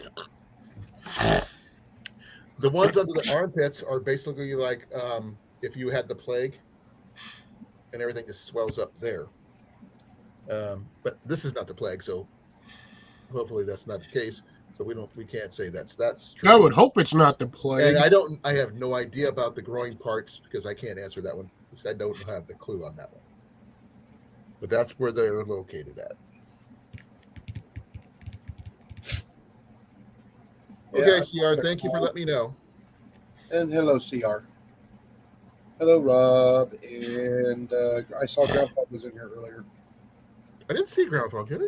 Speaker 1: The ones under the armpits are basically like if you had the plague, and everything just swells up there. But this is not the plague, so hopefully that's not the case. So we can't say that's true.
Speaker 4: I would hope it's not the plague.
Speaker 1: And I have no idea about the groin parts because I can't answer that one because I don't have the clue on that one. But that's where they're located at. Okay, CR, thank you for letting me know.
Speaker 5: And hello, CR. Hello, Rob. And I saw Grandpa was in here earlier.
Speaker 1: I didn't see Groundhog, did he?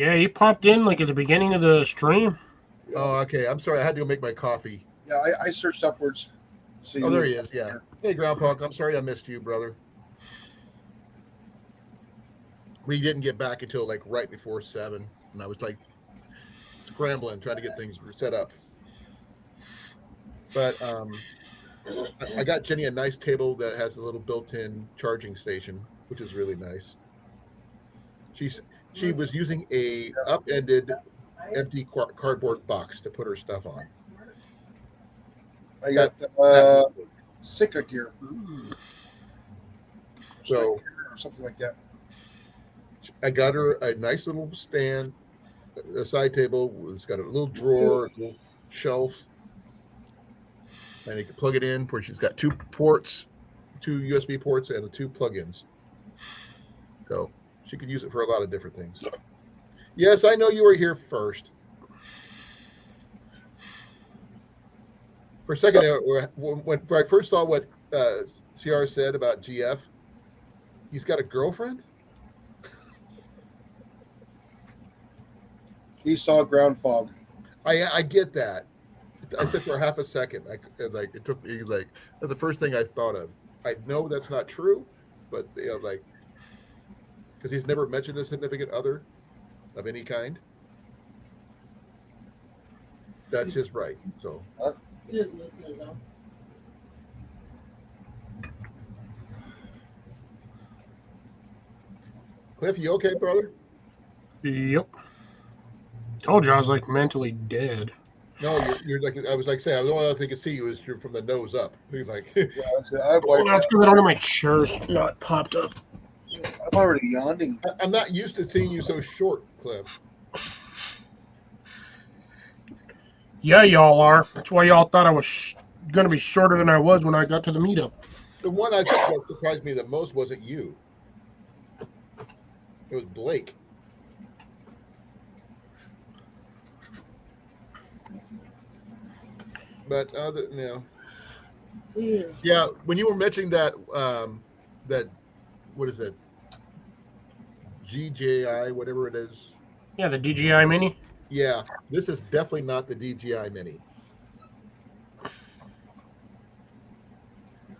Speaker 4: Yeah, he popped in like at the beginning of the stream.
Speaker 1: Oh, okay. I'm sorry. I had to go make my coffee.
Speaker 5: Yeah, I searched upwards.
Speaker 1: Oh, there he is. Yeah. Hey, Groundhog. I'm sorry I missed you, brother. We didn't get back until like right before 7, and I was like scrambling, trying to get things set up. But I got Jenny a nice table that has a little built-in charging station, which is really nice. She was using a upended empty cardboard box to put her stuff on.
Speaker 5: I got Sika gear.
Speaker 1: So
Speaker 5: or something like that.
Speaker 1: I got her a nice little stand, a side table. It's got a little drawer, a little shelf, and you can plug it in. Where she's got 2 ports, 2 USB ports, and 2 plugins. So she could use it for a lot of different things. Yes, I know you were here first. For a second, when I first saw what CR said about GF, he's got a girlfriend?
Speaker 5: He saw ground fog.
Speaker 1: I get that. I said for half a second. It took me that's the first thing I thought of. I know that's not true, but because he's never mentioned a significant other of any kind. That's his right. So
Speaker 2: He didn't listen though.
Speaker 1: Cliff, you okay, brother?
Speaker 4: Yep. Told you I was like mentally dead.
Speaker 1: No, you're like I was like saying. The only other thing I could see you is you're from the nose up. He's like,
Speaker 5: Yeah, I'm
Speaker 4: Well, that's because one of my chairs not popped up.
Speaker 5: already yawning.
Speaker 1: I'm not used to seeing you so short, Cliff.
Speaker 4: Yeah, y'all are. That's why y'all thought I was going to be shorter than I was when I got to the meetup.
Speaker 1: The one I think that surprised me the most wasn't you. It was Blake. But yeah. When you were mentioning that, that what is that? GJI, whatever it is.
Speaker 4: Yeah, the DJI Mini.
Speaker 1: Yeah, this is definitely not the DJI Mini.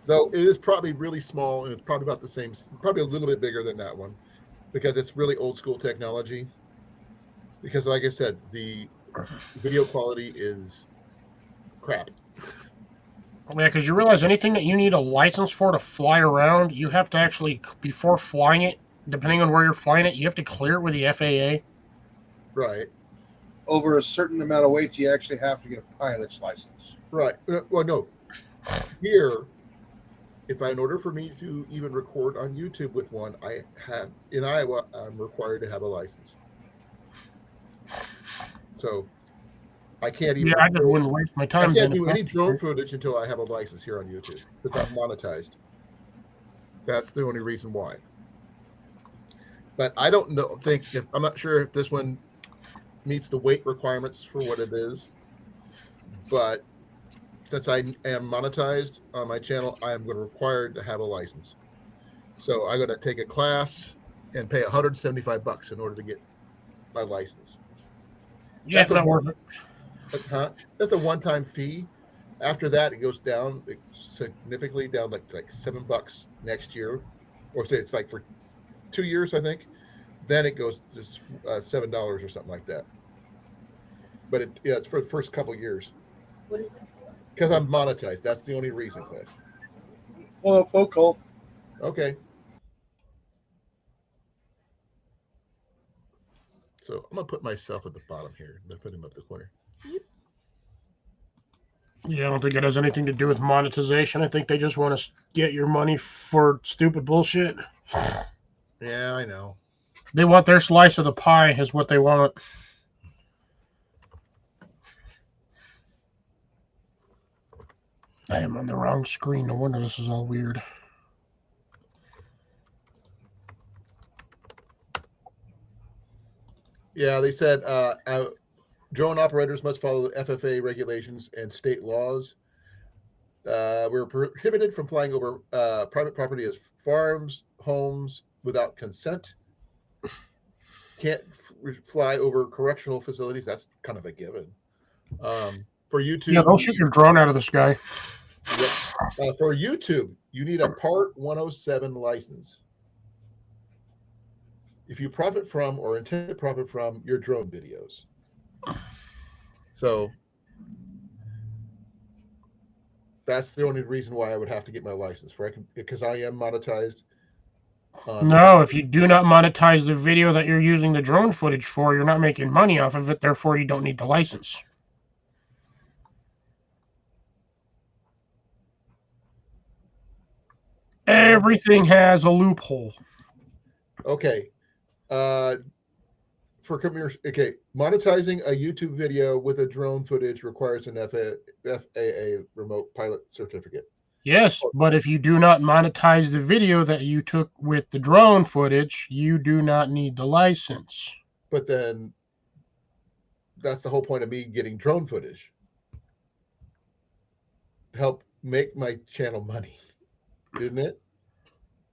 Speaker 1: So it is probably really small, and it's probably about the same, probably a little bit bigger than that one, because it's really old school technology. Because, like I said, the video quality is crap.
Speaker 4: Yeah, because you realize anything that you need a license for to fly around, you have to actually, before flying it, depending on where you're flying it, you have to clear it with the FAA.
Speaker 1: Right.
Speaker 5: Over a certain amount of weight, you actually have to get a pilot's license.
Speaker 1: Right. Well, no. Here, in order for me to even record on YouTube with one, in Iowa, I'm required to have a license. So I can't even.
Speaker 4: Yeah, I just wouldn't waste my time.
Speaker 1: I can't do any drone footage until I have a license here on YouTube because I'm monetized. That's the only reason why. But I don't know. I'm not sure if this one meets the weight requirements for what it is. But since I am monetized on my channel, I am required to have a license. So I'm going to take a class and pay $175 in order to get my license.
Speaker 4: Yeah, it's not worth it.
Speaker 1: That's a one-time fee. After that, it goes down significantly down like $7 next year, or say it's like for 2 years, I think. Then it goes to $7 or something like that. But it's for the first couple years
Speaker 2: What is it for?
Speaker 1: because I'm monetized. That's the only reason, Cliff.
Speaker 5: Oh, phone call.
Speaker 1: Okay. So I'm gonna put myself at the bottom here and then put him up the corner.
Speaker 4: Yeah, I don't think it has anything to do with monetization. I think they just want to get your money for stupid bullshit.
Speaker 1: Yeah, I know.
Speaker 4: They want their slice of the pie, is what they want. I am on the wrong screen. No wonder this is all weird.
Speaker 1: Yeah, they said drone operators must follow the FFA regulations and state laws. We're prohibited from flying over private property as farms, homes without consent. Can't fly over correctional facilities. That's kind of a given. For YouTube,
Speaker 4: Yeah, they'll shoot your drone out of the sky.
Speaker 1: Yep. For YouTube, you need a Part 107 license if you profit from or intend to profit from your drone videos. So that's the only reason why I would have to get my license for it, because I am monetized.
Speaker 4: No, if you do not monetize the video that you're using the drone footage for, you're not making money off of it. Therefore, you don't need the license. Everything has a loophole.
Speaker 1: Okay. For okay, monetizing a YouTube video with a drone footage requires an FAA remote pilot certificate.
Speaker 4: Yes, but if you do not monetize the video that you took with the drone footage, you do not need the license.
Speaker 1: But then that's the whole point of me getting drone footage. Help make my channel money, isn't it?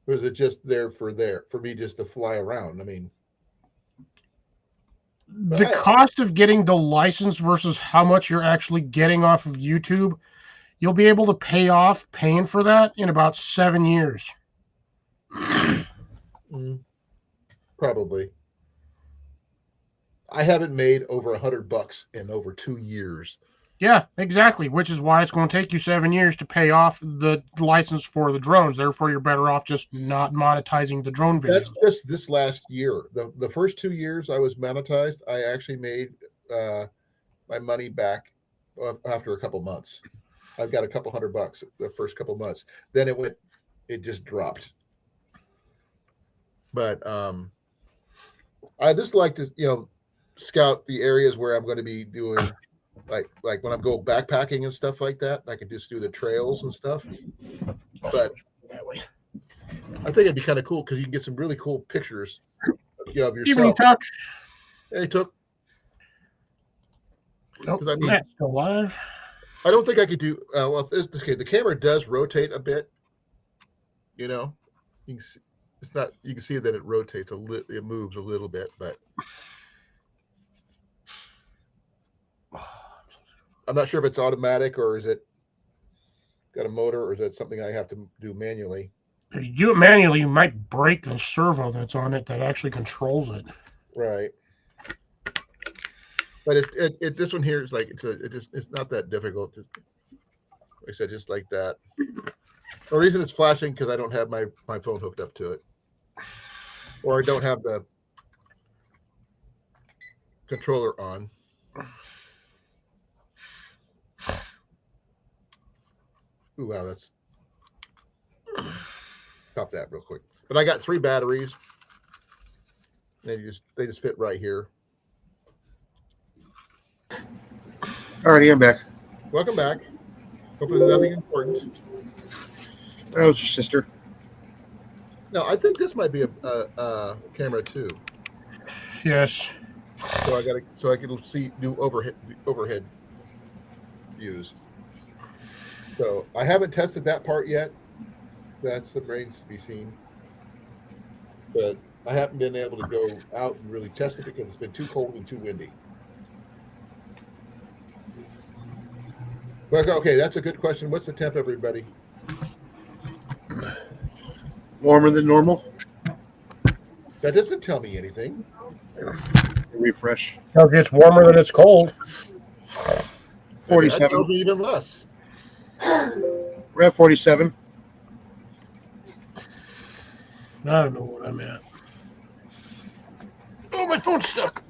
Speaker 1: Or is it just there for me just to fly around? I mean,
Speaker 4: the cost of getting the license versus how much you're actually getting off of YouTube, you'll be able to pay off paying for that in about 7 years.
Speaker 1: Probably. I haven't made over $100 in over 2 years.
Speaker 4: Yeah, exactly. Which is why it's going to take you 7 years to pay off the license for the drones. Therefore, you're better off just not monetizing the drone videos.
Speaker 1: That's just this last year. The first 2 years I was monetized, I actually made my money back after a couple months. I've got a couple $100 the first couple months. Then it just dropped. But I just like to, scout the areas where I'm going to be doing like when I'm going backpacking and stuff like that. I can just do the trails and stuff. But I think it'd be kind of cool because you can get some really cool pictures, of yourself.
Speaker 4: Evening, Tuck.
Speaker 1: Hey, Tuck.
Speaker 4: Nope, Matt's still alive.
Speaker 1: I don't think I could do well. The camera does rotate a bit. You can see, it's not. You can see that it rotates a little. It moves a little bit, but I'm not sure if it's automatic or is it got a motor or is it something I have to do manually.
Speaker 4: If you do it manually, you might break the servo that's on it that actually controls it.
Speaker 1: Right. But this one here is like it's not that difficult. Like I said, just like that. The reason it's flashing because I don't have my phone hooked up to it, or I don't have the controller on. Ooh, wow, that's stop that real quick. But I got 3 batteries. They just fit right here.
Speaker 5: Alrighty, I'm back.
Speaker 1: Welcome back. Hope there's nothing important.
Speaker 5: That was your sister.
Speaker 1: No, I think this might be a camera too.
Speaker 4: Yes.
Speaker 1: So I can do overhead views. So I haven't tested that part yet. That's the brains to be seen. But I haven't been able to go out and really test it because it's been too cold and too windy. Well, okay, that's a good question. What's the temp, everybody?
Speaker 5: Warmer than normal.
Speaker 1: That doesn't tell me anything.
Speaker 5: Refresh.
Speaker 4: Okay, it's warmer than it's cold.
Speaker 1: That
Speaker 5: 47.
Speaker 1: tells me even less.
Speaker 5: We're at 47.
Speaker 4: I don't know what I'm at. Oh, my phone's stuck.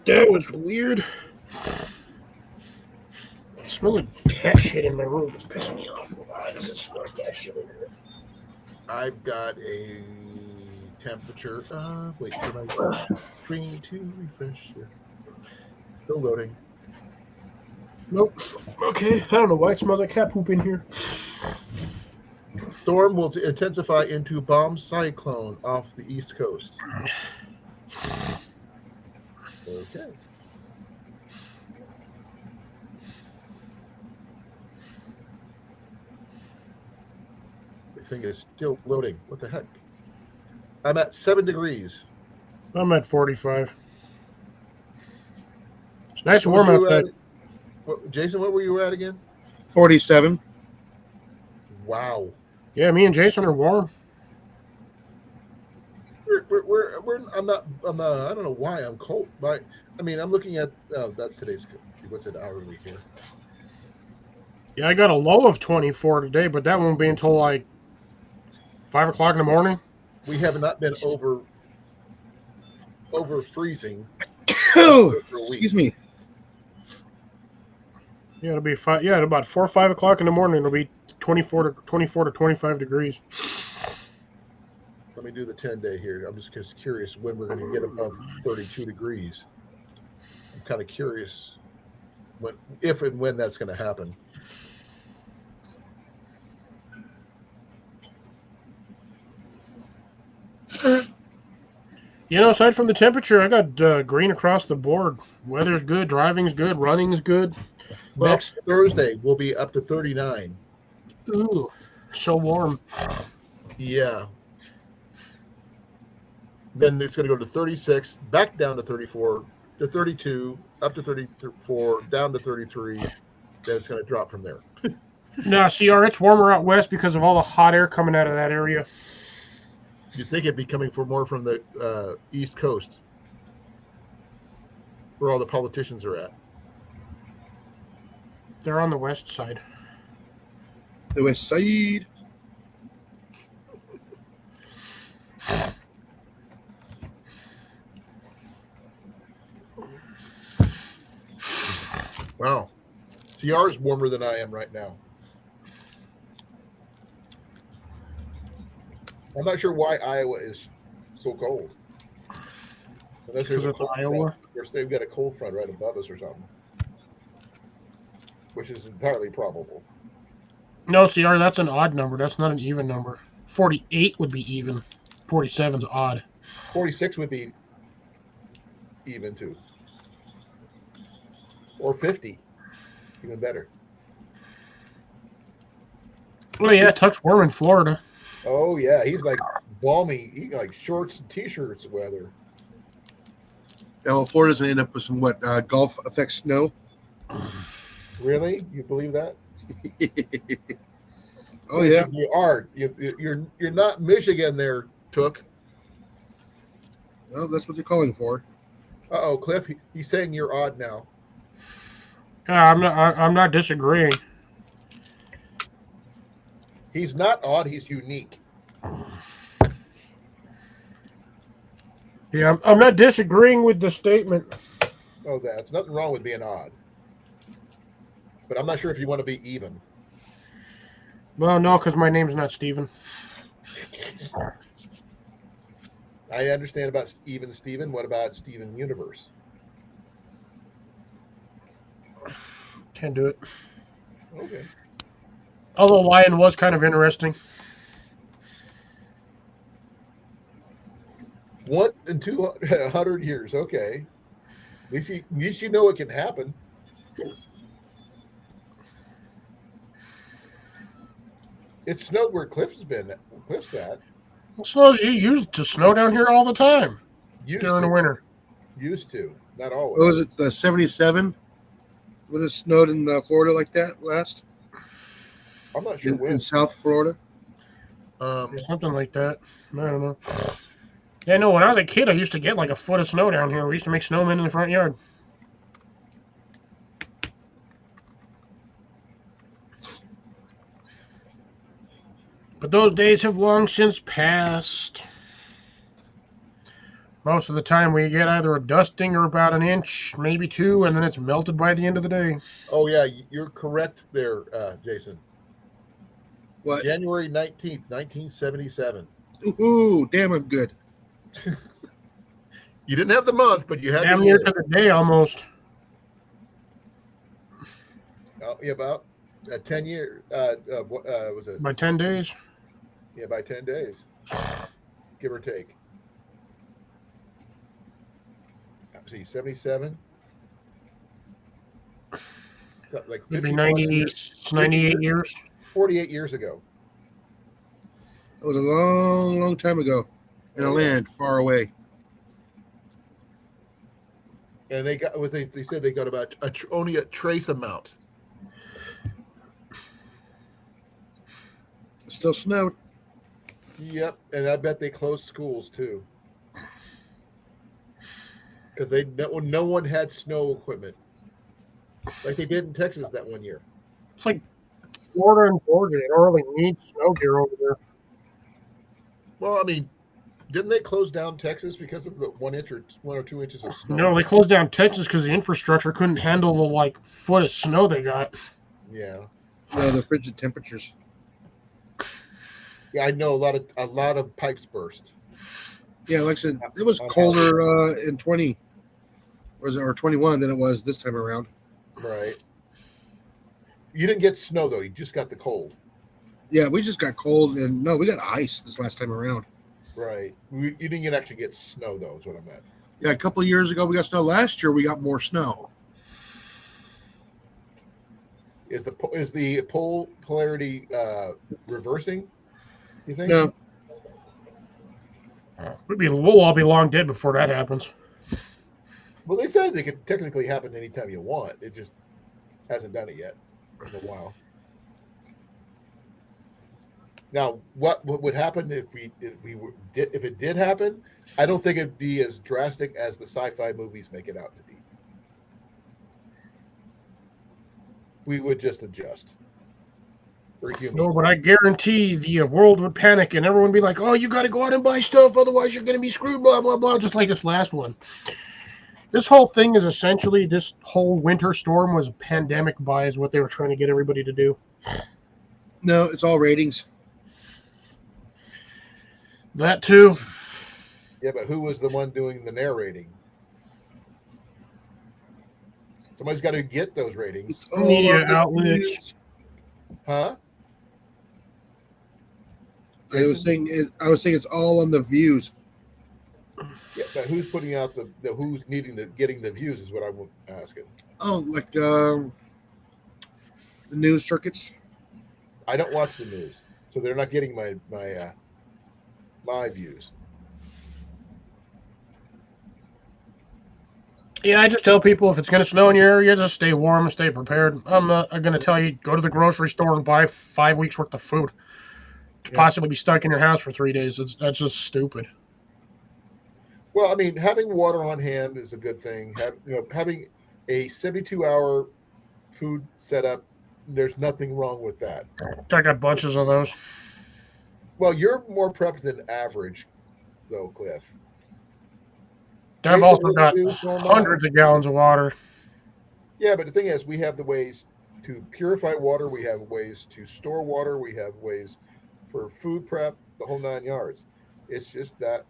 Speaker 4: That was weird. It smells like cat shit in my room. It's pissing me off. Why does it smell like cat shit in here?
Speaker 1: I've got a temperature. Wait for my screen to refresh. Still loading.
Speaker 4: Nope. Okay, I don't know why it smells like cat poop in here.
Speaker 1: Storm will intensify into bomb cyclone off the east coast. Okay. The thing is still loading. What the heck? I'm at 7 degrees.
Speaker 4: I'm at 45. It's nice and
Speaker 1: What was
Speaker 4: warm
Speaker 1: you
Speaker 4: outside.
Speaker 1: Jason, what were you at again?
Speaker 5: 47.
Speaker 1: Wow.
Speaker 4: Yeah, me and Jason are warm.
Speaker 1: I'm not, I don't know why I'm cold. But, I mean, I'm looking at, that's today's, what's it hourly here?
Speaker 4: Yeah, I got a low of 24 today, but that won't be until like 5 o'clock in the morning.
Speaker 1: We have not been over freezing.
Speaker 5: Excuse me.
Speaker 4: Yeah, it'll be five. Yeah, at about 4 or 5 o'clock in the morning, it'll be 24 to 25 degrees.
Speaker 1: Let me do the 10-day here. I'm just curious when we're going to get above 32 degrees. I'm kind of curious if and when that's going to happen.
Speaker 4: You know, aside from the temperature, I got green across the board. Weather's good, driving's good, running's good. Well,
Speaker 1: Next Thursday will be up to 39.
Speaker 4: Ooh, so warm.
Speaker 1: Yeah. Then it's going to go to 36, back down to 34, to 32, up to 34, down to 33. Then it's going to drop from there.
Speaker 4: No, CR, it's warmer out west because of all the hot air coming out of that area.
Speaker 1: You'd think it'd be coming more from the East Coast, where all the politicians are at.
Speaker 4: They're on the west side.
Speaker 5: The west side.
Speaker 1: Wow. CR is warmer than I am right now. I'm not sure why Iowa is so cold. Unless there's a
Speaker 4: Because
Speaker 1: cold
Speaker 4: it's Iowa.
Speaker 1: front. Or they've got a cold front right above us or something. Which is entirely probable.
Speaker 4: No, CR, that's an odd number. That's not an even number. 48 would be even. 47's odd.
Speaker 1: 46 would be even too. Or 50. Even better.
Speaker 4: Oh, yeah, Tuck's warm in Florida.
Speaker 1: Oh yeah, he's like balmy. He like shorts and t-shirts weather.
Speaker 5: Yeah, well, Florida's going to end up with some Gulf effect snow.
Speaker 1: Really? You believe that?
Speaker 5: Oh yeah.
Speaker 1: You are. You're not Michigan there, Took.
Speaker 5: Well, that's what they're calling for.
Speaker 1: Uh-oh, Cliff, he's saying you're odd now.
Speaker 4: I'm not disagreeing.
Speaker 1: He's not odd, he's unique.
Speaker 4: Yeah, I'm not disagreeing with the statement.
Speaker 1: Oh, that's nothing wrong with being odd. But I'm not sure if you want to be even.
Speaker 4: Well, no, because my name's not Steven.
Speaker 1: I understand about even Steven. What about Steven Universe?
Speaker 4: Can't do it.
Speaker 1: Okay.
Speaker 4: Although Lion was kind of interesting.
Speaker 1: 1 in 200 years. Okay. At least you know it can happen. It snowed where Cliff's at.
Speaker 4: Well, snows you used to snow down here all the time
Speaker 1: Used
Speaker 4: during
Speaker 1: to.
Speaker 4: the winter.
Speaker 1: Used to. Not always.
Speaker 5: What was it? The 77? when it snowed in Florida like that last
Speaker 1: I'm not sure
Speaker 5: in
Speaker 1: when.
Speaker 5: South Florida.
Speaker 4: Something like that. I don't know. Yeah, no, when I was a kid, I used to get like a foot of snow down here. We used to make snowmen in the front yard. But those days have long since passed. Most of the time, we get either a dusting or about an inch, maybe two, and then it's melted by the end of the day.
Speaker 1: Oh yeah, you're correct there, Jason.
Speaker 5: What?
Speaker 1: January 19th, 1977.
Speaker 5: Ooh, damn, I'm good.
Speaker 1: You didn't have the month, but you had
Speaker 4: Damn
Speaker 1: the
Speaker 4: near
Speaker 1: year.
Speaker 4: to the day almost.
Speaker 1: Oh, yeah, about 10 years. Was it?
Speaker 4: By 10 days.
Speaker 1: Yeah, by 10 days, give or take. See, 77, like
Speaker 4: It'd be
Speaker 1: 50 plus years,
Speaker 4: 98 years.
Speaker 1: 48 years ago.
Speaker 5: It was a long, long time ago in a
Speaker 1: Oh, yeah.
Speaker 5: land far away.
Speaker 1: And they got what they said they got about only a trace amount.
Speaker 5: It still snowed.
Speaker 1: Yep, and I bet they closed schools too, because no one had snow equipment like they did in Texas that one year.
Speaker 4: It's like Florida and Georgia. They don't really need snow gear over there.
Speaker 1: Well, I mean, didn't they close down Texas because of the 1 or 2 inches of snow?
Speaker 4: No, they closed down Texas because the infrastructure couldn't handle the like foot of snow they got.
Speaker 1: Yeah,
Speaker 5: No, the frigid temperatures.
Speaker 1: yeah, I know a lot of pipes burst.
Speaker 5: Yeah, like I said, it was colder in 20 or 21 than it was this time around.
Speaker 1: Right. You didn't get snow though; you just got the cold.
Speaker 5: Yeah, we just got cold and no, we got ice this last time around.
Speaker 1: Right. You didn't actually get snow though. Is what I meant.
Speaker 5: Yeah, a couple of years ago we got snow. Last year we got more snow.
Speaker 1: Is the polarity reversing? You think?
Speaker 5: No,
Speaker 4: We'll all be long dead before that happens.
Speaker 1: Well, they said it could technically happen anytime you want. It just hasn't done it yet in a while. Now, what would happen if it did happen? I don't think it'd be as drastic as the sci-fi movies make it out to be. We would just adjust. We're humans.
Speaker 4: No, but I guarantee the world would panic and everyone would be like, "Oh, you got to go out and buy stuff, otherwise you're going to be screwed." Blah blah blah. Just like this last one. This whole thing is essentially this whole winter storm was a pandemic buy, is what they were trying to get everybody to do.
Speaker 5: no, it's all ratings.
Speaker 4: That too.
Speaker 1: Yeah, but who was the one doing the narrating? Somebody's got to get those ratings,
Speaker 5: It's all
Speaker 4: Media
Speaker 5: on the
Speaker 4: outlets.
Speaker 5: views.
Speaker 1: huh?
Speaker 5: I was saying it's all on the views.
Speaker 1: Yeah, but who's putting out the who's getting the views is what I'm asking.
Speaker 5: Oh, like the news circuits.
Speaker 1: I don't watch the news, so they're not getting my views.
Speaker 4: Yeah, I just tell people if it's going to snow in your area, just stay warm and stay prepared. I'm not going to tell you go to the grocery store and buy 5 weeks worth of food to
Speaker 1: Yeah.
Speaker 4: possibly be stuck in your house for 3 days. That's just stupid.
Speaker 1: Well, I mean, having water on hand is a good thing. Having a 72-hour food setup, there's nothing wrong with that.
Speaker 4: I got bunches of those.
Speaker 1: Well, you're more prepped than average, though, Cliff.
Speaker 4: I've
Speaker 1: Jason
Speaker 4: also
Speaker 1: is
Speaker 4: got
Speaker 1: too, so am I.
Speaker 4: hundreds of gallons of water.
Speaker 1: Yeah, but the thing is, we have the ways to purify water. We have ways to store water. We have ways for food prep, the whole 9 yards. It's just that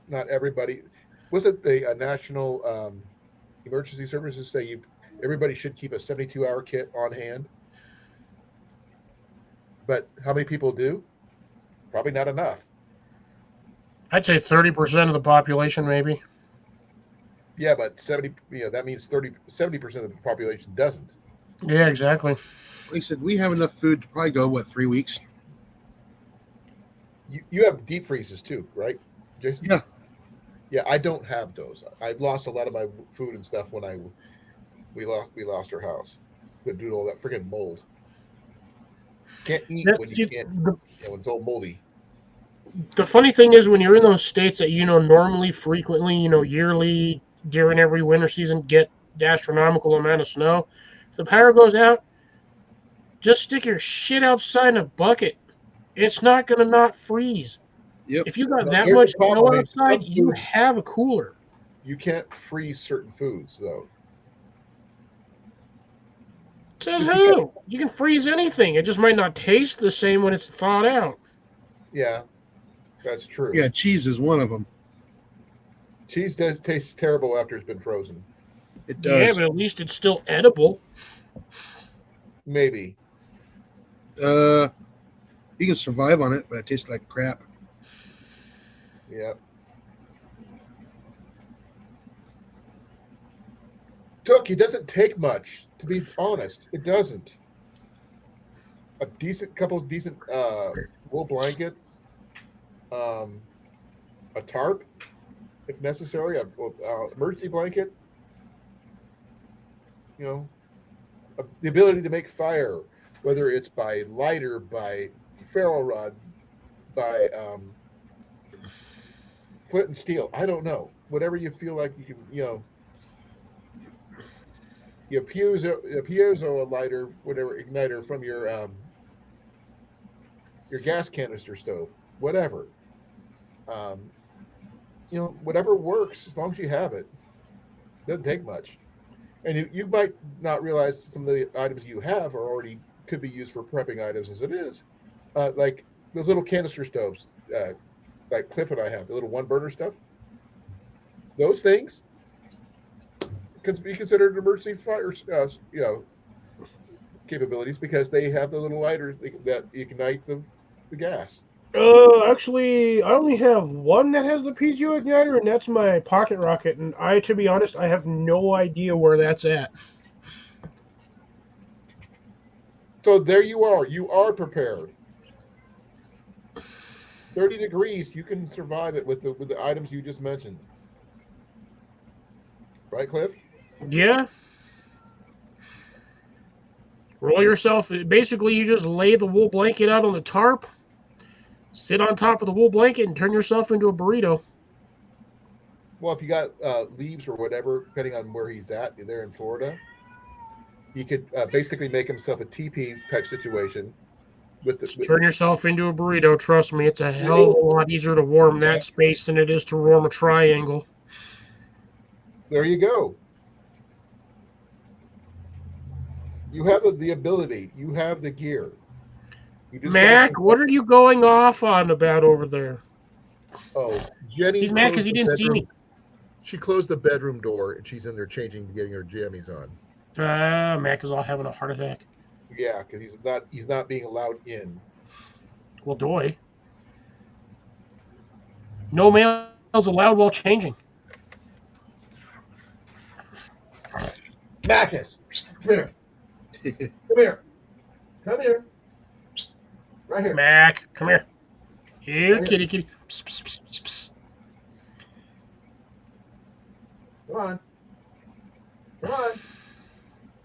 Speaker 1: not everybody. Was it the National Emergency Services say everybody should keep a 72-hour kit on hand? But how many people do? Probably not enough.
Speaker 4: I'd say 30% of the population, maybe.
Speaker 1: Yeah, but 70. That means 70% of the population doesn't.
Speaker 4: Yeah, exactly.
Speaker 5: Like I said, we have enough food to probably go 3 weeks.
Speaker 1: You have deep freezes too, right, Jason?
Speaker 5: Yeah.
Speaker 1: Yeah, I don't have those. I've lost a lot of my food and stuff when we lost our house. Due to all that freaking mold. Can't eat
Speaker 4: That's
Speaker 1: when you
Speaker 4: just,
Speaker 1: can't.
Speaker 4: the,
Speaker 1: When it's all moldy.
Speaker 4: the funny thing is when you're in those states that normally, frequently, yearly during every winter season get the astronomical amount of snow. If the power goes out, just stick your shit outside in a bucket. It's not gonna not freeze.
Speaker 5: Yep.
Speaker 4: If you got
Speaker 1: Now,
Speaker 4: that
Speaker 1: here's the
Speaker 4: much snow
Speaker 1: problem. I mean,
Speaker 4: outside,
Speaker 1: some
Speaker 4: you
Speaker 1: foods
Speaker 4: have a cooler.
Speaker 1: you can't freeze certain foods though.
Speaker 4: Says
Speaker 1: Just because.
Speaker 4: who? You can freeze anything. It just might not taste the same when it's thawed out.
Speaker 1: Yeah, that's true.
Speaker 5: Yeah, cheese is one of them.
Speaker 1: Cheese does taste terrible after it's been frozen.
Speaker 5: It
Speaker 4: Yeah,
Speaker 5: does.
Speaker 4: but at least it's still edible.
Speaker 1: Maybe.
Speaker 5: Uh, you can survive on it, but it tastes like crap.
Speaker 1: Yeah. Took. It doesn't take much, to be honest. It doesn't. A couple of decent wool blankets, um, a tarp if necessary, a emergency blanket. You know, the ability to make fire, whether it's by lighter, by ferro rod, by flint and steel. I don't know. Whatever you feel like you can, a piezo lighter, whatever igniter from your gas canister stove, whatever. Um, whatever works as long as you have it. Doesn't take much, and you might not realize some of the items you have are already could be used for prepping items as it is, like those little canister stoves, like Cliff and I have the little one burner stuff. Those things can be considered emergency fire, capabilities because they have the little lighters that ignite the gas.
Speaker 4: Actually, I only have one that has the piezo igniter, and that's my pocket rocket. And to be honest, I have no idea where that's at.
Speaker 1: So there you are. You are prepared. 30 degrees, you can survive it with the items you just mentioned. Right, Cliff?
Speaker 4: Yeah, roll yourself. Basically, you just lay the wool blanket out on the tarp, sit on top of the wool blanket, and turn yourself into a burrito.
Speaker 1: Well, if you got leaves or whatever, depending on where he's at, there in Florida, he could basically make himself a teepee type situation with the.
Speaker 4: Just turn yourself into a burrito. Trust me, it's a hell of
Speaker 1: There
Speaker 4: a lot easier to warm
Speaker 1: yeah,
Speaker 4: that space than it is to warm a triangle.
Speaker 1: there you go. You have the ability. You have the gear. You just got to
Speaker 4: Mac,
Speaker 1: think.
Speaker 4: what are you going off on about over there?
Speaker 1: Oh, Jenny
Speaker 4: He's mad because
Speaker 1: closed
Speaker 4: he
Speaker 1: the
Speaker 4: didn't see
Speaker 1: bedroom.
Speaker 4: me.
Speaker 1: She closed the bedroom door and she's in there changing, getting her jammies on.
Speaker 4: Mac is all having a heart attack.
Speaker 1: Yeah, because he's not being allowed in.
Speaker 4: Well, doy. No males allowed while changing.
Speaker 1: Marcus, come here. Come here. Come here. Right here.
Speaker 4: Mac, come here. Here,
Speaker 1: Right here.
Speaker 4: kitty, kitty. Psst, psst, psst, psst, psst.
Speaker 1: Come on. Come on.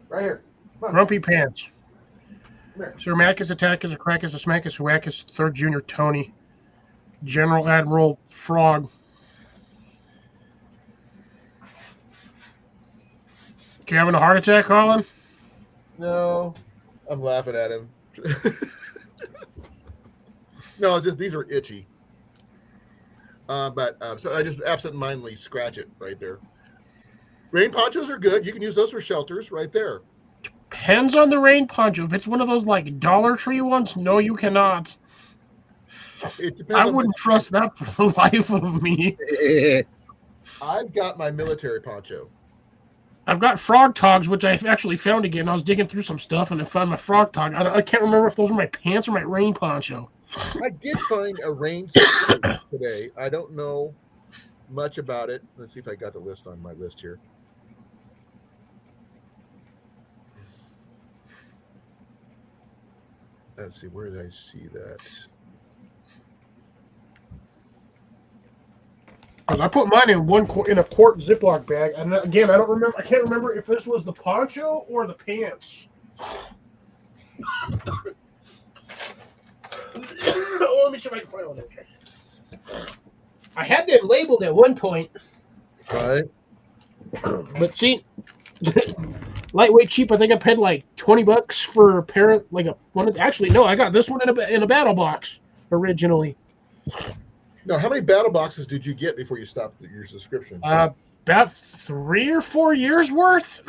Speaker 1: Right here. Come on.
Speaker 4: Grumpy pants.
Speaker 1: Come here.
Speaker 4: Sir Mac is attack is a crack is a smack is whack is third junior Tony. General Admiral Frog. You having a heart attack, Colin?
Speaker 1: No, I'm laughing at him. No, just these are itchy. But so I just absentmindedly scratch it right there. Rain ponchos are good. You can use those for shelters right there.
Speaker 4: Depends on the rain poncho. If it's one of those like Dollar Tree ones, no, you cannot.
Speaker 1: It
Speaker 4: I
Speaker 1: depends on
Speaker 4: wouldn't
Speaker 1: which type.
Speaker 4: trust that for the life of me.
Speaker 1: I've got my military poncho.
Speaker 4: I've got frog togs, which I actually found again. I was digging through some stuff and I found my frog tog. I can't remember if those were my pants or my rain poncho.
Speaker 1: I did find a rain suit today. I don't know much about it. Let's see if I got the list on my list here. Let's see, where did I see that?
Speaker 4: Because I put mine in a quart Ziploc bag, and again, I don't remember. I can't remember if this was the poncho or the pants. Oh, let me see if I can find one. I had them labeled at one point,
Speaker 1: Right.
Speaker 4: but see, lightweight cheap. I think I paid like $20 for a pair of like a one. Actually, no, I got this one in a battle box originally.
Speaker 1: Now, how many battle boxes did you get before you stopped your subscription?
Speaker 4: About 3 or 4 years worth.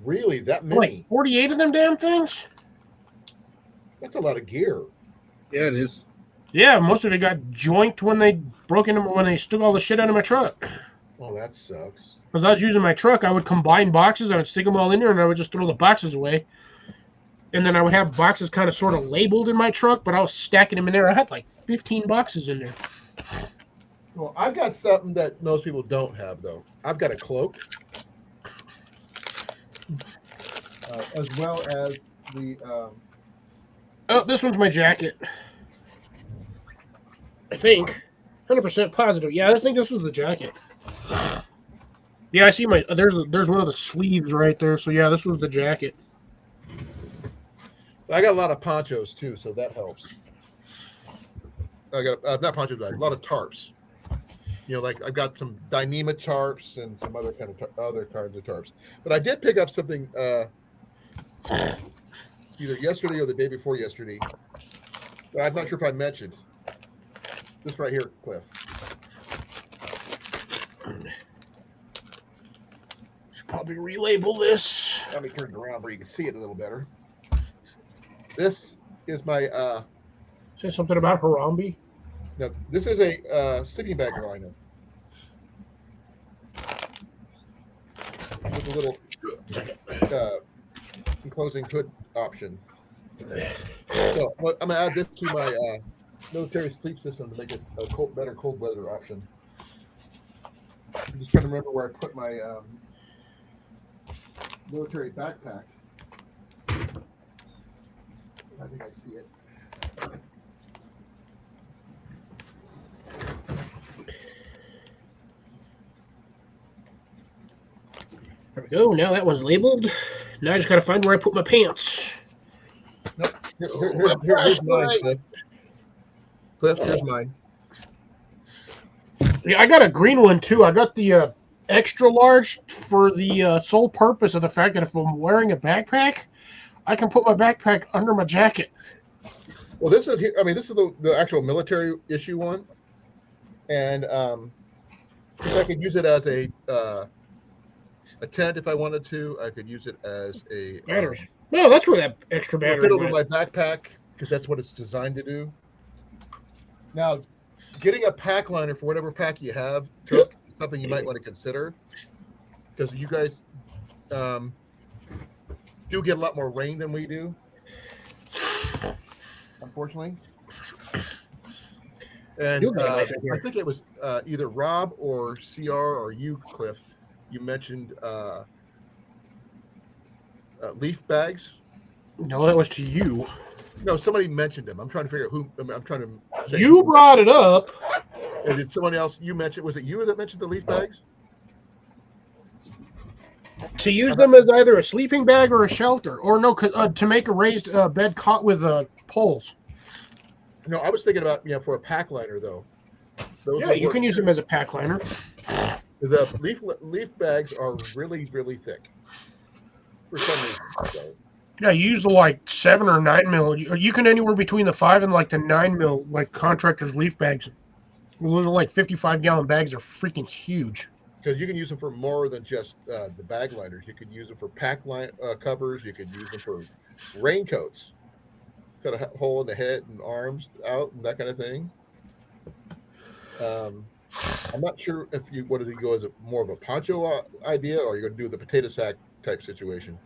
Speaker 1: Really, that
Speaker 4: Like
Speaker 1: many?
Speaker 4: 48 of them damn things.
Speaker 1: That's a lot of gear.
Speaker 5: Yeah, it is.
Speaker 4: Yeah, most of it got joinked when they broke into when they took all the shit out of my truck.
Speaker 1: Oh, that sucks.
Speaker 4: Because I was using my truck, I would combine boxes, I would stick them all in there, and I would just throw the boxes away. And then I would have boxes kind of sort of labeled in my truck, but I was stacking them in there. I had like 15 boxes in there.
Speaker 1: Well, I've got something that most people don't have, though. I've got a cloak, as well as the.
Speaker 4: Oh, this one's my jacket. I think. 100% positive. Yeah, I think this was the jacket. Yeah, I see my. There's one of the sleeves right there. So yeah, this was the jacket.
Speaker 1: I got a lot of ponchos too, so that helps. I got not ponchos, but a lot of tarps. You know, like I've got some Dyneema tarps and some other other kinds of tarps. But I did pick up something either yesterday or the day before yesterday. But I'm not sure if I mentioned this right here, Cliff.
Speaker 4: Should probably relabel this.
Speaker 1: Let me turn it around where you can see it a little better. This is my
Speaker 4: Say something about Harambe.
Speaker 1: now this is a sleeping bag liner with a little enclosing hood option. So I'm gonna add this to my military sleep system to make it a better cold weather option. I'm just trying to remember where I put my military backpack. I think I see it.
Speaker 4: There we go. Now that one's labeled. Now I just gotta find where I put my pants.
Speaker 1: Nope. Here's mine, Cliff. Cliff, here's mine.
Speaker 4: Yeah, I got a green one too. I got the extra large for the sole purpose of the fact that if I'm wearing a backpack, I can put my backpack under my jacket.
Speaker 1: Well, this is this is the actual military issue one, and I could use it as a tent if I wanted to. I could use it as a
Speaker 4: Batteries. No, that's where that extra battery
Speaker 1: fit over
Speaker 4: went.
Speaker 1: my backpack because that's what it's designed to do. Now, getting a pack liner for whatever pack you have is something you might want to consider because you guys do get a lot more rain than we do, unfortunately. And I think it was either Rob or CR or you, Cliff. You mentioned leaf bags.
Speaker 4: No, that was to you.
Speaker 1: No, somebody mentioned them. I'm trying to figure out who. I'm trying to say.
Speaker 4: You brought it up.
Speaker 1: And did someone else you mentioned? Was it you that mentioned the leaf bags?
Speaker 4: To use them as either a sleeping bag or a shelter, or no, to make a raised bed cot with poles.
Speaker 1: No, I was thinking about for a pack liner though.
Speaker 4: Yeah, you can use them as a pack liner.
Speaker 1: The leaf bags are really thick for some reason. So.
Speaker 4: Yeah, you use the like 7 or 9 mil. You can anywhere between the 5 and like the 9 mil like contractors leaf bags. Those are like 55-gallon bags. They're freaking huge.
Speaker 1: Because you can use them for more than just the bag liners. You could use them for pack covers. You could use them for raincoats. Cut a hole in the head and arms out and that kind of thing. I'm not sure if you wanted to go as more of a poncho idea or you're going to do the potato sack type situation.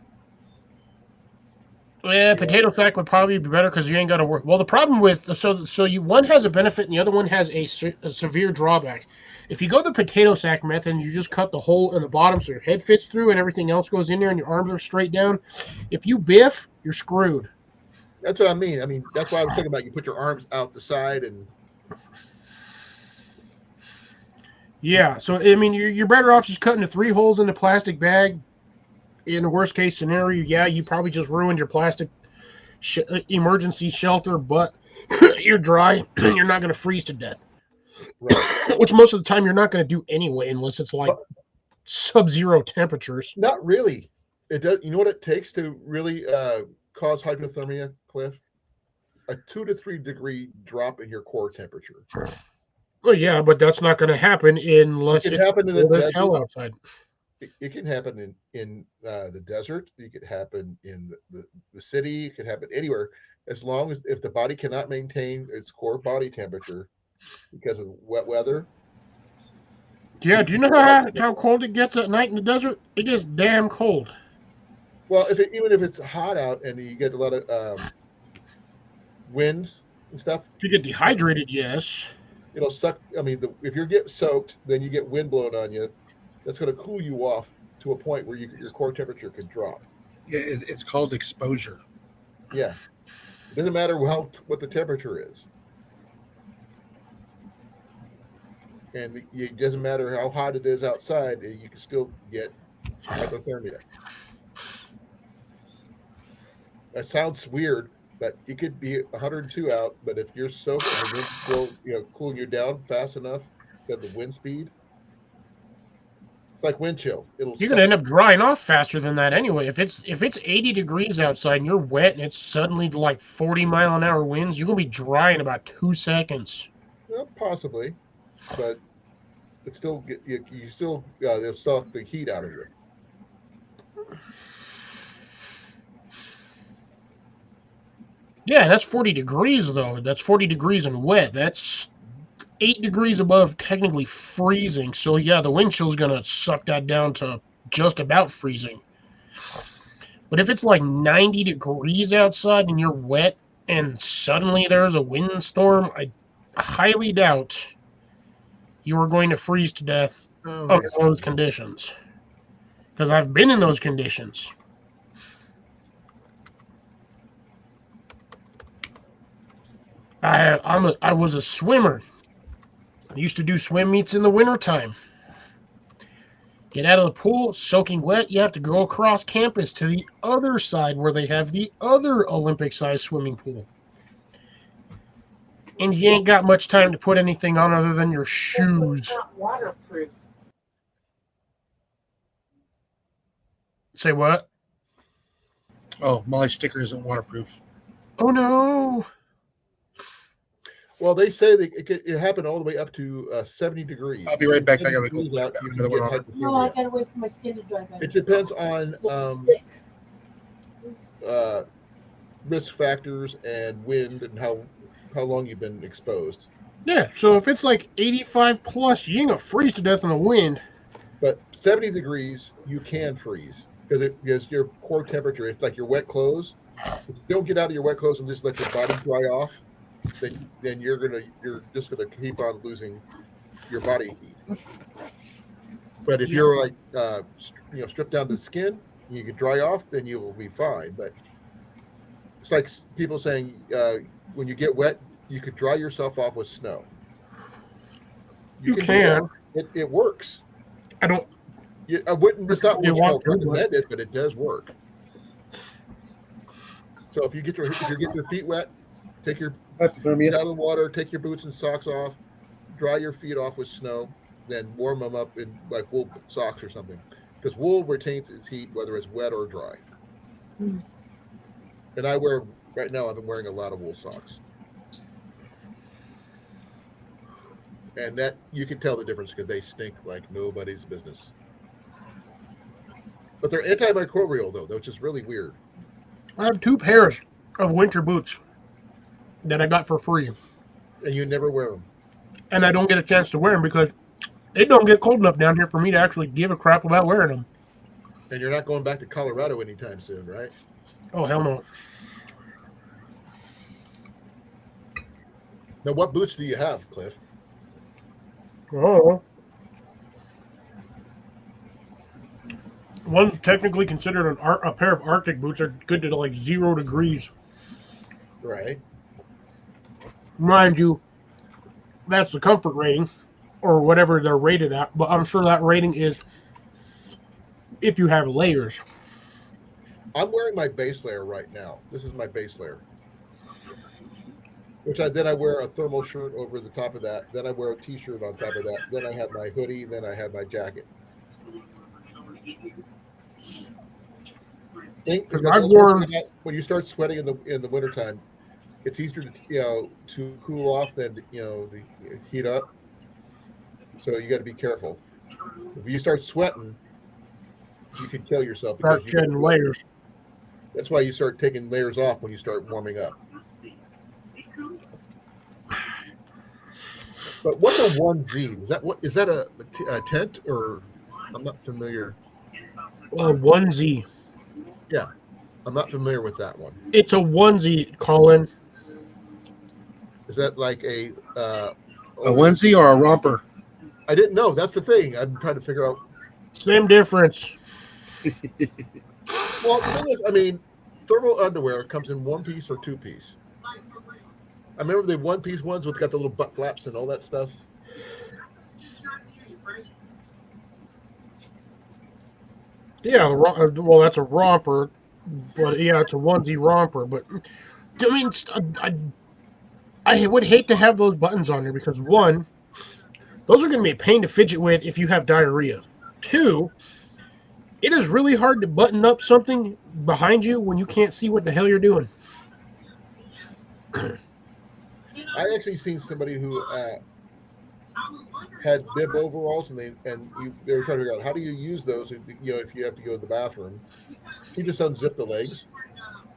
Speaker 4: Yeah, potato sack would probably be better because you ain't got to work. Well, the problem with one has a benefit and the other one has a severe drawback. If you go the potato sack method and you just cut the hole in the bottom so your head fits through and everything else goes in there and your arms are straight down, if you biff, you're screwed.
Speaker 1: That's what I mean. That's why I was thinking about you put your arms out the side and.
Speaker 4: Yeah, so I mean, you're better off just cutting the 3 holes in the plastic bag. In the worst case scenario, yeah, you probably just ruined your plastic emergency shelter, but you're dry. You're not going to freeze to death,
Speaker 1: Right.
Speaker 4: which most of the time you're not going to do anyway, unless it's like
Speaker 1: But
Speaker 4: sub-zero temperatures.
Speaker 1: not really. It does. You know what it takes to really cause hypothermia, Cliff? A 2 to 3 degree drop in your core temperature.
Speaker 4: Well, yeah, but that's not going to happen
Speaker 1: It
Speaker 4: unless
Speaker 1: can
Speaker 4: it's
Speaker 1: happen in the
Speaker 4: cold as
Speaker 1: desert.
Speaker 4: hell outside.
Speaker 1: It can happen in the desert. It could happen in the city. It could happen anywhere, as long as if the body cannot maintain its core body temperature because of wet weather.
Speaker 4: Yeah,
Speaker 1: You
Speaker 4: do you
Speaker 1: can
Speaker 4: know
Speaker 1: get
Speaker 4: how cold it gets at night in the desert? It gets damn cold.
Speaker 1: well, even if it's hot out and you get a lot of winds and stuff,
Speaker 4: If you get dehydrated, yes.
Speaker 1: it'll suck. I mean, if you get soaked, then you get wind blowing on you. That's going to cool you off to a point where your core temperature could drop.
Speaker 5: Yeah, it's called exposure.
Speaker 1: Yeah, it doesn't matter what the temperature is, and it doesn't matter how hot it is outside. You can still get hypothermia. That sounds weird, but it could be 102 out. But if you're soaked and the wind blow, cooling you down fast enough, because the wind speed, it's like wind chill. It'll
Speaker 4: You're gonna
Speaker 1: suck.
Speaker 4: end up drying off faster than that anyway. If it's 80 degrees outside and you're wet and it's suddenly like 40-mile-an-hour winds, you're gonna be dry in about 2 seconds.
Speaker 1: Possibly, but it still you still they'll suck the heat out of you.
Speaker 4: Yeah, that's 40 degrees though. That's 40 degrees and wet. That's 8 degrees above technically freezing. So yeah, the wind chill's gonna suck that down to just about freezing. But if it's like 90 degrees outside and you're wet and suddenly there's a windstorm, I highly doubt you are going to freeze to death
Speaker 1: Oh,
Speaker 4: under
Speaker 1: yes.
Speaker 4: those conditions. Because I've been in those conditions. I was a swimmer. I used to do swim meets in the wintertime. Get out of the pool, soaking wet, you have to go across campus to the other side where they have the other Olympic-sized swimming pool. And you ain't got much time to put anything on other than your shoes.
Speaker 2: It's not waterproof.
Speaker 4: Say what?
Speaker 5: Oh, my sticker isn't waterproof.
Speaker 4: Oh no.
Speaker 1: Well, they say that it happened all the way up to 70 degrees.
Speaker 5: I'll be right back. I gotta
Speaker 1: 70
Speaker 5: go
Speaker 1: degrees out,
Speaker 5: put
Speaker 1: you
Speaker 5: another
Speaker 1: can
Speaker 5: one
Speaker 1: get
Speaker 5: on.
Speaker 2: No, I
Speaker 1: hypothermia.
Speaker 2: gotta wait for my skin to dry back.
Speaker 1: It depends on
Speaker 2: Looks thick.
Speaker 1: uh, risk factors and wind and how long you've been exposed.
Speaker 4: Yeah, so if it's like 85 plus, you ain't gonna freeze to death in the wind.
Speaker 1: But 70 degrees, you can freeze because your core temperature, it's like your wet clothes. If you don't get out of your wet clothes and just let your body dry off, then you're just gonna keep on losing your body heat. But if you're like stripped down to the skin, you can dry off, then you will be fine. But it's like people saying when you get wet, you could dry yourself off with snow.
Speaker 4: You
Speaker 1: do
Speaker 4: can.
Speaker 1: that. It works.
Speaker 4: I don't.
Speaker 1: I wouldn't. It's not
Speaker 4: You
Speaker 1: what's
Speaker 4: want
Speaker 1: called
Speaker 4: to, but-
Speaker 1: recommended, but it does work. So if you get your feet wet, take your feet
Speaker 5: Hypothermia.
Speaker 1: out of the water, take your boots and socks off, dry your feet off with snow, then warm them up in like wool socks or something, because wool retains its heat whether it's wet or dry.
Speaker 2: Mm.
Speaker 1: And right now I've been wearing a lot of wool socks, and that you can tell the difference because they stink like nobody's business. But they're antimicrobial though, which is really weird.
Speaker 4: I have 2 pairs of winter boots that I got for free,
Speaker 1: And you never wear them.
Speaker 4: and I don't get a chance to wear them because it don't get cold enough down here for me to actually give a crap about wearing them.
Speaker 1: And you're not going back to Colorado anytime soon, right?
Speaker 4: Oh hell no!
Speaker 1: Now, what boots do you have, Cliff?
Speaker 4: Oh, one's technically considered a pair of Arctic boots. Are good to like 0 degrees.
Speaker 1: Right.
Speaker 4: Mind you, that's the comfort rating. or whatever they're rated at. But I'm sure that rating is if you have layers.
Speaker 1: I'm wearing my base layer right now. This is my base layer. Then I wear a thermal shirt over the top of that. Then I wear a t-shirt on top of that. Then I have my hoodie. Then I have my jacket.
Speaker 4: Because
Speaker 1: Because
Speaker 4: I've
Speaker 1: that's one
Speaker 4: worn,
Speaker 1: thing about when you start sweating in the wintertime, it's easier to cool off than to heat up. So you got to be careful. If you start sweating, you can kill yourself
Speaker 4: start
Speaker 1: because you
Speaker 4: shedding layers.
Speaker 1: that's why you start taking layers off when you start warming up. But what's a 1Z? Is that a tent or I'm not familiar.
Speaker 4: Onesie.
Speaker 1: Yeah, I'm not familiar with that one.
Speaker 4: It's a onesie, Colin.
Speaker 1: Is that like
Speaker 5: A onesie or a romper?
Speaker 1: I didn't know. That's the thing. I'm trying to figure out.
Speaker 4: Same difference.
Speaker 1: Well, the thing is, I mean, thermal underwear comes in one piece or two piece. I remember the one piece ones with got the little butt flaps and all that stuff.
Speaker 4: Yeah, well, that's a romper, but yeah, it's a onesie romper. But I mean, I would hate to have those buttons on there because one, those are going to be a pain to fidget with if you have diarrhea. Two, it is really hard to button up something behind you when you can't see what the hell you're doing.
Speaker 1: I actually seen somebody who had bib overalls, and they were trying to figure out how do you use those if you have to go to the bathroom. You just unzip the legs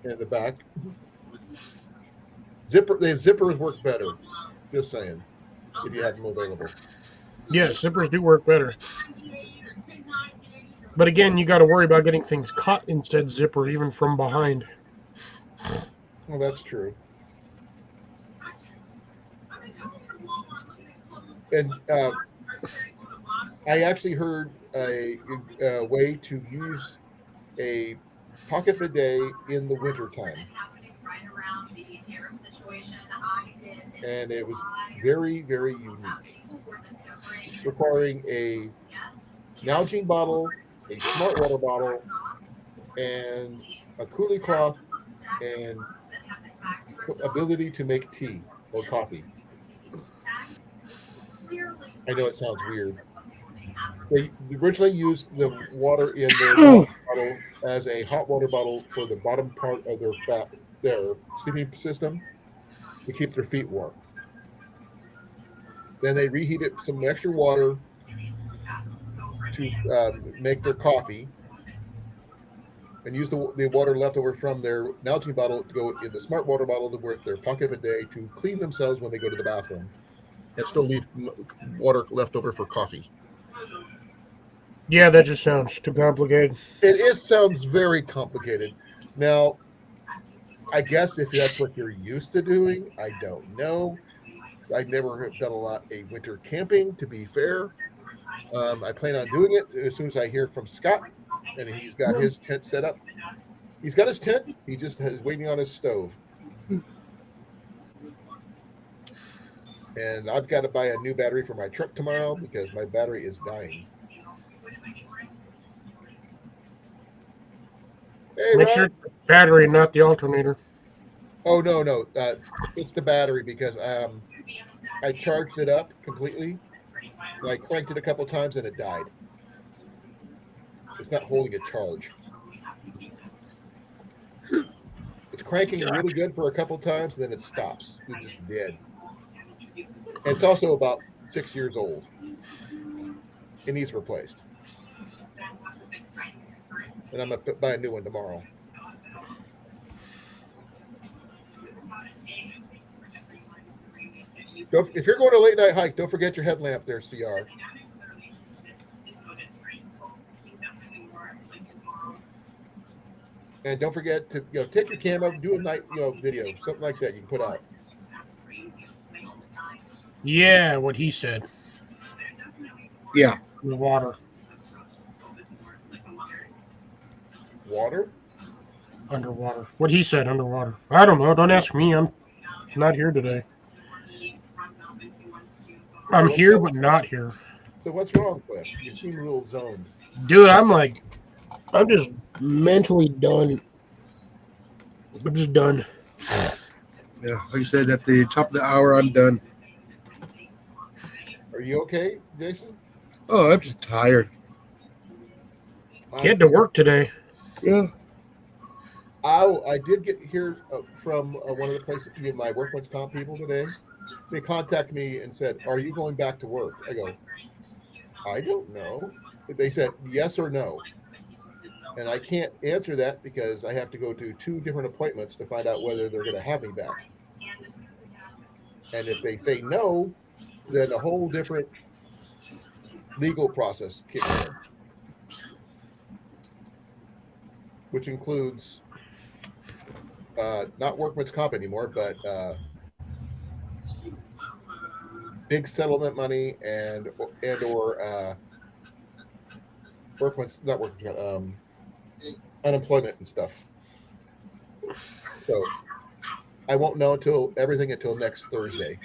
Speaker 1: and the back. Zippers work better. Just saying, if you have them available.
Speaker 4: Yes, zippers do work better. But again, you got to worry about getting things caught in said zipper, even from behind.
Speaker 1: Well, that's true. And I actually heard a way to use a pocket bidet in the wintertime. And it was very, very unique. Requiring a Nalgene bottle, a smart water bottle, and a coolie cloth, and ability to make tea or coffee. I know it sounds weird. They originally used the water in their water bottle as a hot water bottle for the bottom part of their sleeping system to keep their feet warm. Then they reheated some extra water to make their coffee, and use the water left over from their Nalgene bottle to go in the smart water bottle to work their pocket bidet to clean themselves when they go to the bathroom, and still leave water left over for coffee.
Speaker 4: Yeah, that just sounds too complicated.
Speaker 1: Sounds very complicated. Now, I guess if that's what you're used to doing, I don't know. I never have done a lot of winter camping, to be fair. I plan on doing it as soon as I hear from Scott, and he's got his tent set up. He's got his tent. He just is waiting on his stove. And I've got to buy a new battery for my truck tomorrow because my battery is dying. Hey,
Speaker 4: Make
Speaker 1: Rob.
Speaker 4: sure it's the battery, not the alternator.
Speaker 1: Oh, no. It's the battery because I charged it up completely. And I cranked it a couple times and it died. It's not holding a charge. It's cranking really good for a couple times, and then it stops. It's just dead. And it's also about 6 years old. It needs replaced. And I'm going to buy a new one tomorrow. If you're going to a late night hike, don't forget your headlamp there, CR. And don't forget to take your camo, do a night video, something like that you can put out.
Speaker 4: Yeah, what he said.
Speaker 5: Yeah.
Speaker 4: The water.
Speaker 1: Water?
Speaker 4: Underwater. What he said, underwater. I don't know. Don't ask me. I'm not here today. I'm
Speaker 1: What's
Speaker 4: here,
Speaker 1: up?
Speaker 4: but not here.
Speaker 1: So what's wrong, Cliff? You seem a little zoned.
Speaker 4: Dude, I'm just mentally done. I'm just done.
Speaker 5: Yeah, like I said, at the top of the hour, I'm done.
Speaker 1: Are you okay, Jason?
Speaker 5: Oh, I'm just tired.
Speaker 4: Get to work today.
Speaker 5: Yeah.
Speaker 1: I did get here from one of the places, my workman's comp people today. They contacted me and said, "Are you going back to work?" I go, "I don't know." They said yes or no, and I can't answer that because I have to go to 2 different appointments to find out whether they're going to have me back. And if they say no, then a whole different legal process kicks in, which includes not workman's comp anymore, but big settlement money and or workman's not workman's comp, unemployment and stuff. So I won't know until next Thursday,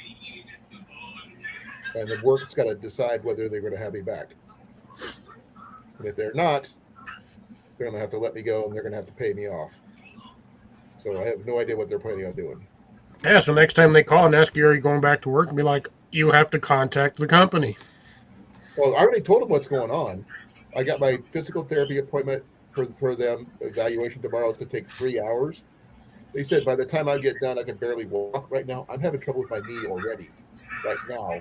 Speaker 1: and the work's got to decide whether they're going to have me back. And if they're not, they're going to have to let me go, and they're going to have to pay me off. So I have no idea what they're planning on doing.
Speaker 4: Yeah, so next time they call and ask you, are you going back to work? And be like, you have to contact the company.
Speaker 1: Well, I already told them what's going on. I got my physical therapy appointment for them evaluation tomorrow. It's going to take 3 hours. They said by the time I get done, I can barely walk right now. I'm having trouble with my knee already right now.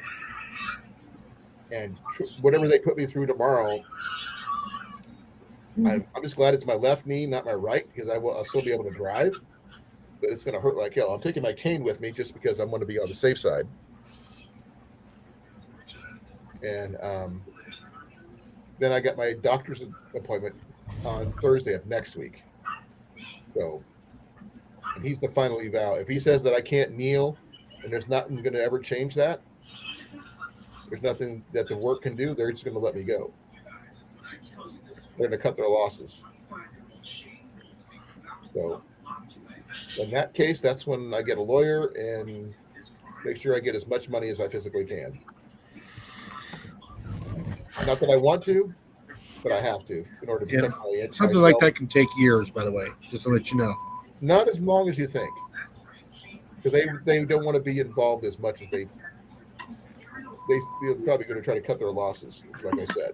Speaker 1: And whatever they put me through tomorrow, I'm just glad it's my left knee, not my right, because I'll still be able to drive. But it's going to hurt like hell. I'm taking my cane with me just because I'm going to be on the safe side. And then I got my doctor's appointment on Thursday of next week. So and he's the final eval. If he says that I can't kneel and there's nothing going to ever change that, there's nothing that the work can do, they're just going to let me go. They're going to cut their losses. So in that case, that's when I get a lawyer and make sure I get as much money as I physically can. Not that I want to, but I have to in order to protect my
Speaker 5: Something like that can take years, by the way, just to let you know.
Speaker 1: Not as long as you think, because they don't want to be involved as much as they're probably going to try to cut their losses, like I said.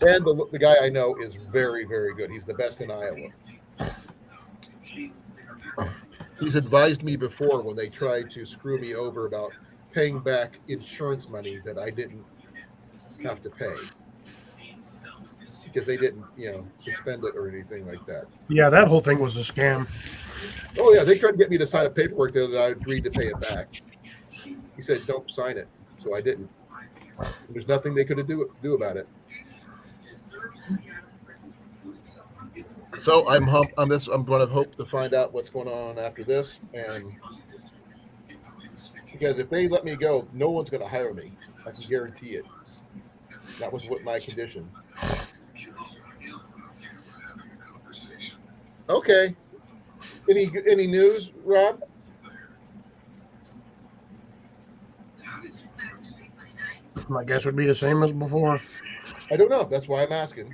Speaker 1: And the guy I know is very, very good. He's the best in Iowa. He's advised me before when they tried to screw me over about paying back insurance money that I didn't have to pay because they didn't, suspend it or anything like that.
Speaker 4: Yeah, that whole thing was a scam.
Speaker 1: Oh yeah, they tried to get me to sign a paperwork that I agreed to pay it back. He said, "Don't sign it," so I didn't. There's nothing they could do about it. So I'm going to hope to find out what's going on after this, and because if they let me go, no one's going to hire me. I can guarantee it. That was what my condition. Okay. Any news, Rob?
Speaker 4: My guess would be the same as before.
Speaker 1: I don't know. That's why I'm asking.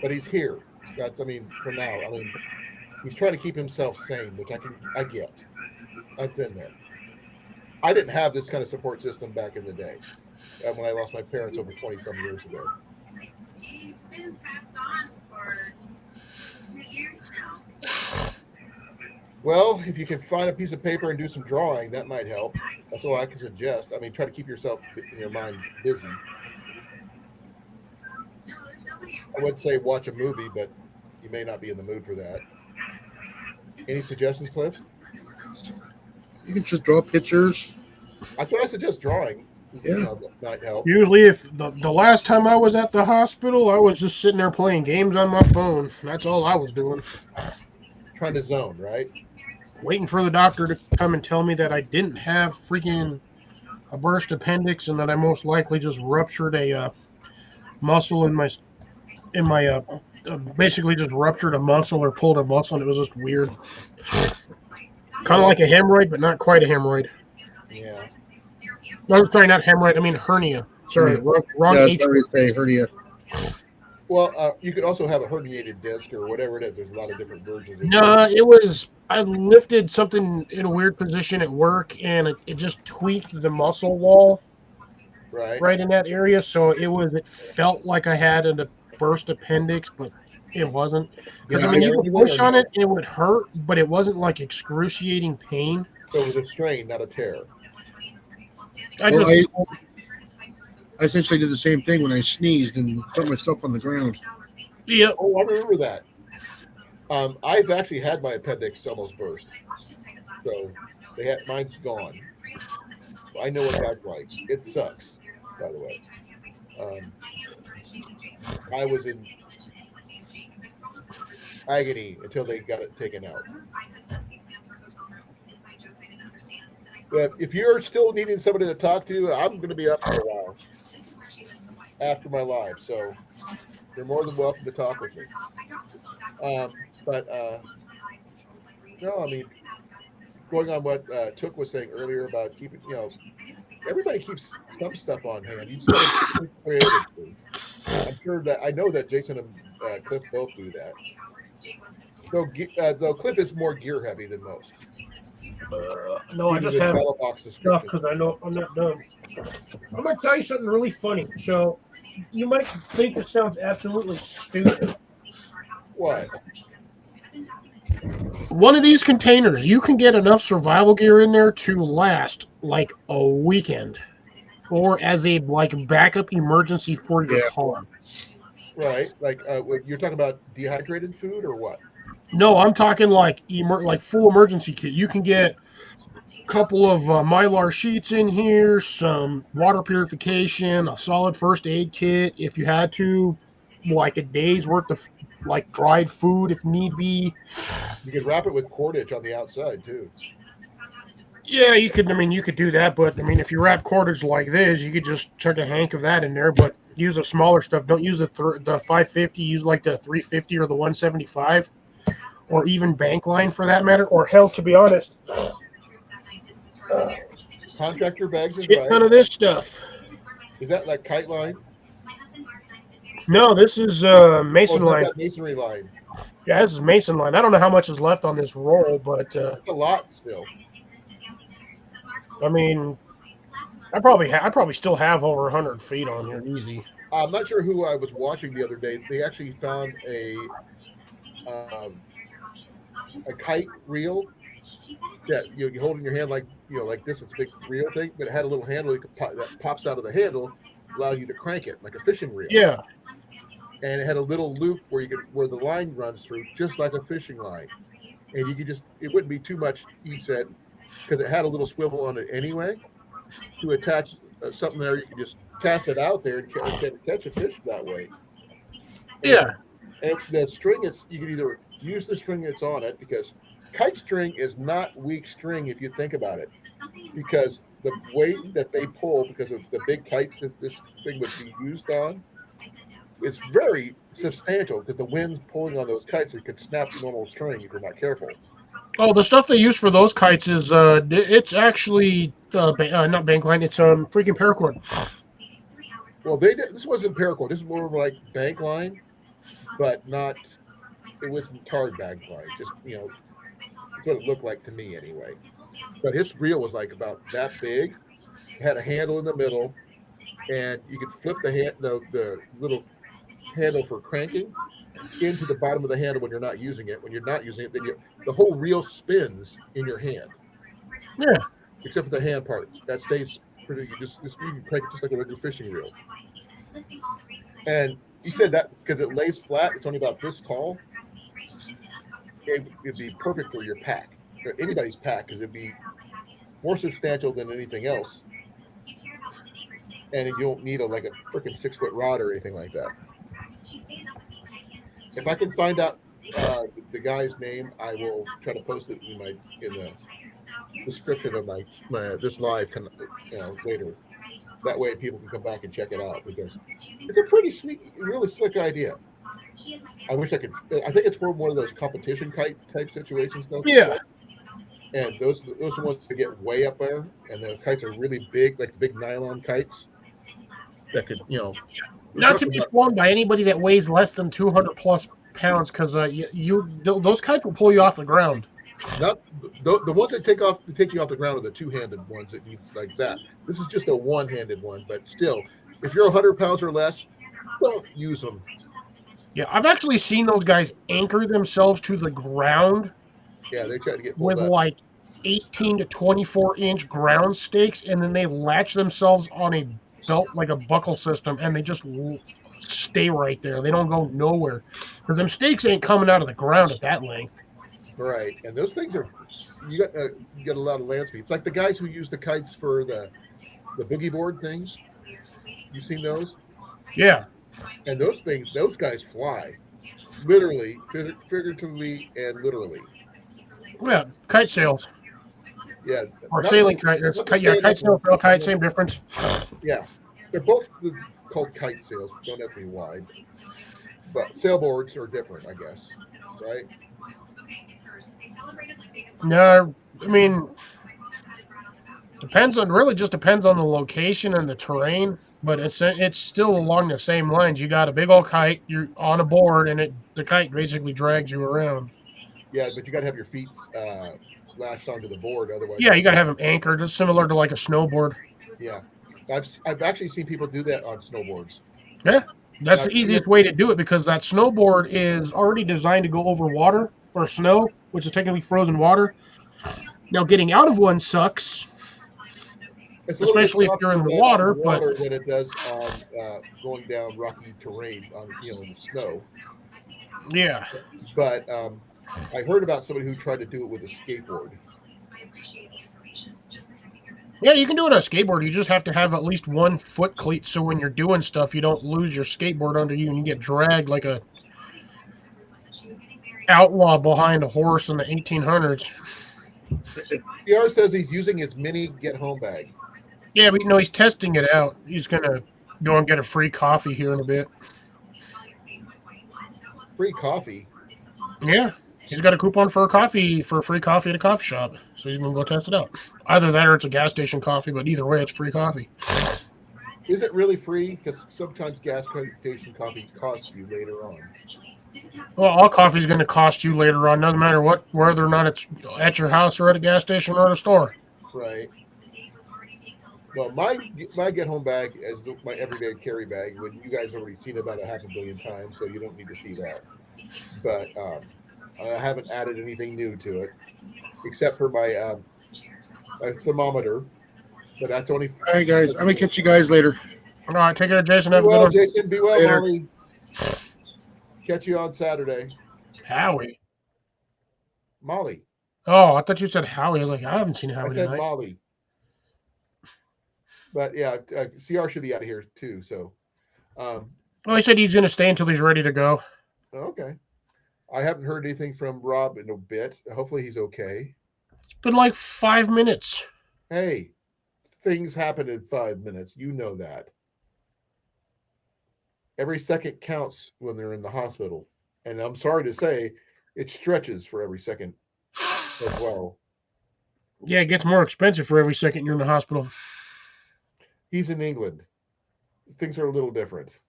Speaker 1: But he's here. For now. He's trying to keep himself sane, which I get. I've been there. I didn't have this kind of support system back in the day when I lost my parents over 20-some years ago.
Speaker 3: She's been passed on for 2 years now.
Speaker 1: Well, if you can find a piece of paper and do some drawing, that might help. That's all I can suggest. Try to keep yourself in your mind busy. I would say watch a movie, but you may not be in the mood for that. Any suggestions, Cliff?
Speaker 5: You can just draw pictures.
Speaker 1: I thought I suggest drawing.
Speaker 5: Yeah.
Speaker 1: That might help.
Speaker 4: Usually, if the last time I was at the hospital, I was just sitting there playing games on my phone. That's all I was doing.
Speaker 1: Trying to zone, right?
Speaker 4: Waiting for the doctor to come and tell me that I didn't have freaking a burst appendix and that I most likely just ruptured a muscle in my basically just ruptured a muscle or pulled a muscle, and it was just weird. Kind of like a hemorrhoid, but not quite a hemorrhoid.
Speaker 1: Yeah.
Speaker 4: I was trying not hemorrhoid. I mean hernia. Sorry, wrong
Speaker 5: Yeah,
Speaker 4: H.
Speaker 5: that's what we say hernia.
Speaker 1: Well, you could also have a herniated disc or whatever it is. There's a lot of different versions.
Speaker 4: No, it was. I lifted something in a weird position at work, and it just tweaked the muscle wall
Speaker 1: Right.
Speaker 4: right in that area. So it was. It felt like I had a burst appendix, but it wasn't. Because I
Speaker 5: Yeah,
Speaker 4: mean,
Speaker 1: Yeah,
Speaker 4: you could
Speaker 1: anything
Speaker 4: push
Speaker 1: or
Speaker 4: on
Speaker 1: no?
Speaker 4: it, and it would hurt, but it wasn't like excruciating pain.
Speaker 1: So it was a strain, not a tear.
Speaker 4: I
Speaker 5: Well,
Speaker 4: just.
Speaker 5: I essentially did the same thing when I sneezed and put myself on the ground.
Speaker 4: Yep.
Speaker 1: Oh, I remember that. I've actually had my appendix almost burst. So mine's gone. I know what that's like. It sucks, by the way. I was in agony until they got it taken out. But if you're still needing somebody to talk to, I'm going to be up for a while after my live. So you're more than welcome to talk with me. But no, I mean, going on what Took was saying earlier about keeping, everybody keeps some stuff on hand. You said it's creative. I'm sure that I know that Jason and Cliff both do that. Though Cliff is more gear heavy than most.
Speaker 4: No, I
Speaker 1: Due to
Speaker 4: just
Speaker 1: the
Speaker 4: have
Speaker 1: battle box
Speaker 4: stuff
Speaker 1: description.
Speaker 4: because I know I'm not done. I'm gonna tell you something really funny. So you might think this sounds absolutely stupid.
Speaker 1: What?
Speaker 4: One of these containers, you can get enough survival gear in there to last like a weekend, or as a like backup emergency for your
Speaker 5: Yeah.
Speaker 4: car.
Speaker 1: Right? Like you're talking about dehydrated food or what?
Speaker 4: No, I'm talking like like full emergency kit. You can get a couple of Mylar sheets in here, some water purification, a solid first aid kit if you had to, like a day's worth of like dried food if need be.
Speaker 1: You could wrap it with cordage on the outside too.
Speaker 4: Yeah, you could. I mean, you could do that, but I mean, if you wrap cordage like this, you could just chuck a hank of that in there. But use the smaller stuff. Don't use the 550. Use like the 350 or the 175, or even bank line for that matter. Or hell, to be honest,
Speaker 1: Contractor bags is
Speaker 4: shit
Speaker 1: right.
Speaker 4: ton of this stuff.
Speaker 1: Is that like kite line?
Speaker 4: No, this is
Speaker 1: Oh,
Speaker 4: mason
Speaker 1: it's not
Speaker 4: line.
Speaker 1: that masonry line.
Speaker 4: Yeah, this is mason line. I don't know how much is left on this roll, but
Speaker 1: It's a lot still.
Speaker 4: I mean, I probably still have over 100 feet on here, easy.
Speaker 1: I'm not sure who I was watching the other day. They actually found a kite reel that you hold in your hand like like this. It's a big reel thing, but it had a little handle that pops out of the handle, allow you to crank it like a fishing reel.
Speaker 4: Yeah.
Speaker 1: And it had a little loop where the line runs through, just like a fishing line. And you could it wouldn't be too much, he said, because it had a little swivel on it anyway. To attach something there, you can just cast it out there and catch a fish that way.
Speaker 4: Yeah.
Speaker 1: And the string, you can either use the string that's on it, because kite string is not weak string if you think about it, because the weight that they pull, because of the big kites that this thing would be used on, is very substantial, because the wind's pulling on those kites, it could snap the normal string if you're not careful.
Speaker 4: Oh, the stuff they use for those kites is it's actually not bank line. It's freaking paracord.
Speaker 1: Well, this wasn't paracord. This is more like bank line, but not. It wasn't tarred bank line. Just that's what it looked like to me anyway. But his reel was like about that big. It had a handle in the middle, and you could flip the little handle for cranking into the bottom of the handle when you're not using it. When you're not using it, then the whole reel spins in your hand.
Speaker 4: Yeah.
Speaker 1: Except for the hand part. That stays pretty. You can crank it just like a regular fishing reel. And he said that because it lays flat, it's only about this tall. It'd be perfect for your pack, or anybody's pack, because it'd be more substantial than anything else. And you don't need a freaking 6-foot rod or anything like that. If I can find out the guy's name, I will try to post it in the description of my this live tonight, later. That way people can come back and check it out, because it's a pretty sneaky, really slick idea. I wish I could. I think it's for one of those competition kite type situations, though.
Speaker 4: Yeah.
Speaker 1: and those are ones that get way up there, and the kites are really big, like the big nylon kites that could, we're
Speaker 4: Not to
Speaker 1: talking
Speaker 4: be
Speaker 1: about
Speaker 4: flown by anybody that weighs less than 200 plus pounds, because those kites will pull you off the ground.
Speaker 1: not the ones that take you off the ground are the two-handed ones that you like that. This is just a one-handed one, but still, if you're 100 pounds or less, don't use them.
Speaker 4: Yeah, I've actually seen those guys anchor themselves to the ground
Speaker 1: Yeah, they try to get pulled
Speaker 4: with
Speaker 1: up.
Speaker 4: like 18 to 24-inch ground stakes, and then they latch themselves on a belt like a buckle system, and they just stay right there. They don't go nowhere because them stakes ain't coming out of the ground at that length.
Speaker 1: Right, and those things are you got a lot of land speed. It's like the guys who use the kites for the boogie board things. You've seen those,
Speaker 4: Yeah,
Speaker 1: and those guys fly, literally, figuratively, and literally.
Speaker 4: yeah, kite sails
Speaker 1: Yeah,
Speaker 4: or
Speaker 1: not
Speaker 4: sailing kite.
Speaker 1: not the
Speaker 4: Yeah,
Speaker 1: stand
Speaker 4: kite
Speaker 1: up
Speaker 4: sail,
Speaker 1: ones.
Speaker 4: sail kite, same difference.
Speaker 1: Yeah, they're both called kite sails. Don't ask me why, but sailboards are different, I guess. Right?
Speaker 4: No, I mean just depends on the location and the terrain, but it's still along the same lines. You got a big old kite, you're on a board, and the kite basically drags you around.
Speaker 1: Yeah, but you got to have your feet lashed onto the board, otherwise.
Speaker 4: Yeah, you got to have them anchored, just similar to like a snowboard.
Speaker 1: Yeah, I've actually seen people do that on snowboards.
Speaker 4: Yeah, that's
Speaker 1: Now,
Speaker 4: the easiest way to do it because that snowboard is already designed to go over water or snow, which is technically frozen water. Now, getting out of one sucks,
Speaker 1: it's a little bit
Speaker 4: especially if you're
Speaker 1: softer
Speaker 4: in the
Speaker 1: on the
Speaker 4: water. But
Speaker 1: water than it does on going down rocky terrain on in the snow.
Speaker 4: yeah,
Speaker 1: But I heard about somebody who tried to do it with a skateboard.
Speaker 4: yeah, you can do it on a skateboard. You just have to have at least one foot cleat, so when you're doing stuff, you don't lose your skateboard under you and you get dragged like a outlaw behind a horse in the 1800s.
Speaker 1: CR says he's using his mini get home bag.
Speaker 4: Yeah, but he's testing it out. He's gonna go and get a free coffee here in a bit.
Speaker 1: Free coffee.
Speaker 4: Yeah, he's got a coupon for a free coffee at a coffee shop, so he's gonna go test it out. Either that or it's a gas station coffee, but either way, it's free coffee.
Speaker 1: Is it really free? Because sometimes gas station coffee costs you later on.
Speaker 4: Well, all coffee is going to cost you later on, no matter whether or not it's at your house or at a gas station or at a store.
Speaker 1: Right. Well, my get home bag is my everyday carry bag. When you guys already seen it about 500 million times, so you don't need to see that. But I haven't added anything new to it, except for my thermometer. But that's only.
Speaker 5: All right, guys. I'm gonna catch you guys later.
Speaker 4: All right, take care, Jason.
Speaker 1: Be
Speaker 4: Have a good
Speaker 1: well,
Speaker 4: one.
Speaker 1: Jason. Be well,
Speaker 5: Later.
Speaker 1: Molly. Catch you on Saturday,
Speaker 4: Howie.
Speaker 1: Molly.
Speaker 4: Oh, I thought you said Howie. I was like, I haven't seen
Speaker 1: I
Speaker 4: Howie
Speaker 1: said
Speaker 4: tonight.
Speaker 1: Molly. But yeah, CR should be out of here too. So,
Speaker 4: Well, he said he's going to stay until he's ready to go.
Speaker 1: okay. I haven't heard anything from Rob in a bit. Hopefully he's okay.
Speaker 4: It's been like 5 minutes.
Speaker 1: Hey, things happen in 5 minutes. You know that. Every second counts when they're in the hospital. And I'm sorry to say, it stretches for every second as well.
Speaker 4: Yeah, it gets more expensive for every second you're in the hospital.
Speaker 1: He's in England. Things are a little different.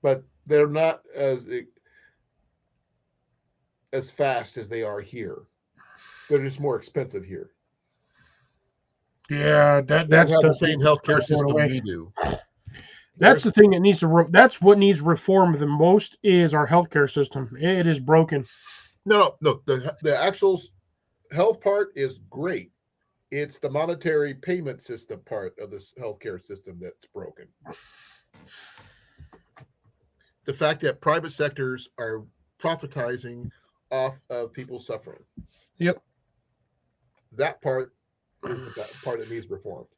Speaker 1: But they're not as fast as they are here. They're just more expensive here.
Speaker 4: Yeah,
Speaker 1: They don't have the same healthcare
Speaker 4: that's going
Speaker 1: system
Speaker 4: away.
Speaker 1: we do.
Speaker 4: That's the thing that needs to. That's what needs reform the most is our healthcare system. It is broken.
Speaker 1: No. The actual health part is great. It's the monetary payment system part of this healthcare system that's broken. The fact that private sectors are profitizing off of people suffering.
Speaker 4: Yep.
Speaker 1: That part is the part that needs reformed.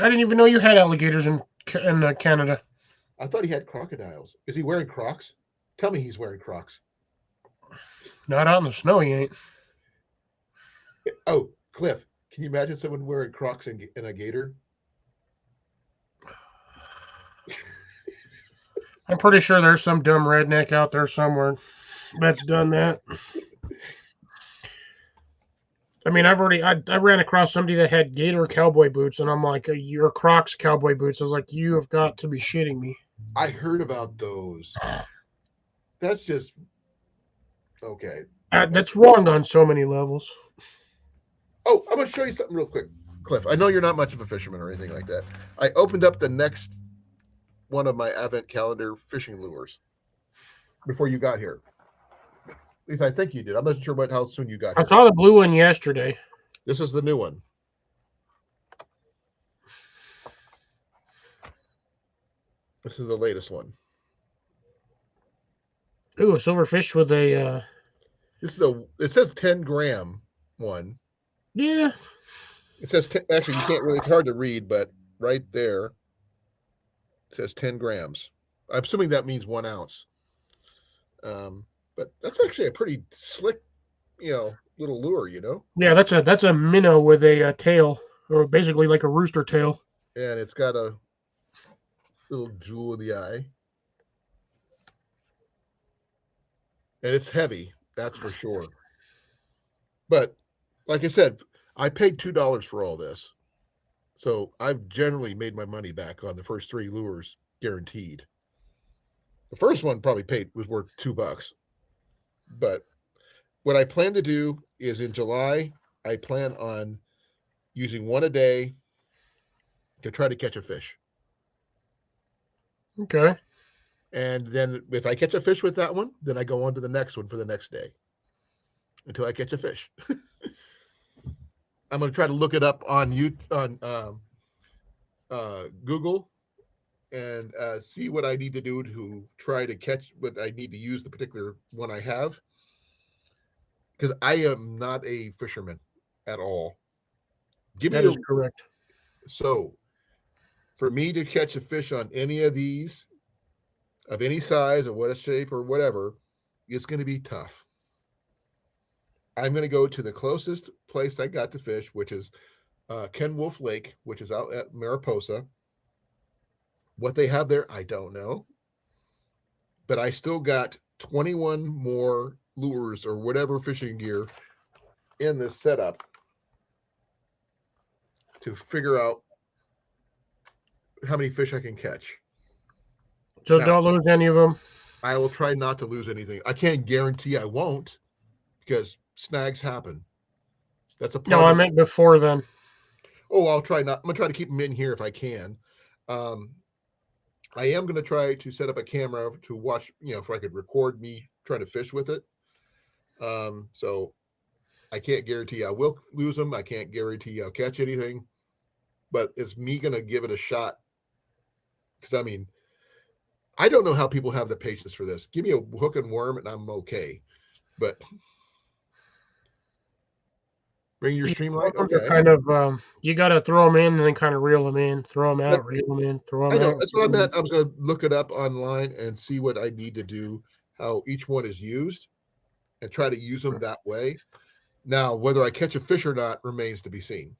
Speaker 4: I didn't even know you had alligators in Canada.
Speaker 1: I thought he had crocodiles. Is he wearing Crocs? Tell me he's wearing Crocs.
Speaker 4: Not out in the snow, he ain't.
Speaker 1: Oh, Cliff, can you imagine someone wearing Crocs and a gator?
Speaker 4: I'm pretty sure there's some dumb redneck out there somewhere that's done that. I mean, I ran across somebody that had Gator cowboy boots, and I'm like, "Your Crocs cowboy boots." I was like, "You have got to be shitting me."
Speaker 1: I heard about those. That's just okay.
Speaker 4: That's wrong on so many levels.
Speaker 1: Oh, I'm gonna show you something real quick, Cliff. I know you're not much of a fisherman or anything like that. I opened up the next one of my advent calendar fishing lures before you got here. At least I think you did. I'm not sure how soon you got
Speaker 4: I
Speaker 1: here.
Speaker 4: saw the blue one yesterday.
Speaker 1: This is the new one. This is the latest one.
Speaker 4: Ooh, a silverfish with a.
Speaker 1: This is it says 10-gram one.
Speaker 4: Yeah.
Speaker 1: It says 10, actually you can't really. It's hard to read, but right there it says 10 grams. I'm assuming that means 1 ounce. But that's actually a pretty slick, little lure,
Speaker 4: Yeah, that's a minnow with a tail, or basically like a rooster tail.
Speaker 1: And it's got a little jewel in the eye. And it's heavy, that's for sure. But like I said, I paid $2 for all this. So I've generally made my money back on the first 3 lures, guaranteed. The first one probably was worth $2. But what I plan to do is in July, I plan on using 1 a day to try to catch a fish.
Speaker 4: Okay.
Speaker 1: And then if I catch a fish with that one, then I go on to the next one for the next day until I catch a fish. I'm going to try to look it up on Google and see what I need to do to try to catch what I need to use the particular one I have. Because I am not a fisherman at all.
Speaker 4: That is correct.
Speaker 1: So for me to catch a fish on any of these, of any size or what shape or whatever, it's going to be tough. I'm going to go to the closest place I got to fish, which is Ken Wolf Lake, which is out at Mariposa. What they have there, I don't know. But I still got 21 more lures or whatever fishing gear in this setup to figure out how many fish I can catch.
Speaker 4: So don't lose any of them.
Speaker 1: I will try not to lose anything. I can't guarantee I won't because snags happen. That's a part.
Speaker 4: No, I meant before then.
Speaker 1: Oh, I'll try not. I'm gonna try to keep them in here if I can. I am gonna try to set up a camera to watch. If I could record me trying to fish with it. So I can't guarantee I will lose them. I can't guarantee I'll catch anything, but it's me gonna give it a shot. Because I don't know how people have the patience for this. Give me a hook and worm and I'm okay. But bring your streamline. Okay.
Speaker 4: Kind of, you got to throw them in and then kind of reel them in, throw them out, reel them in, throw them out.
Speaker 1: I know. That's what I meant. I'm going to look it up online and see what I need to do, how each one is used, and try to use them that way. Now, whether I catch a fish or not remains to be seen.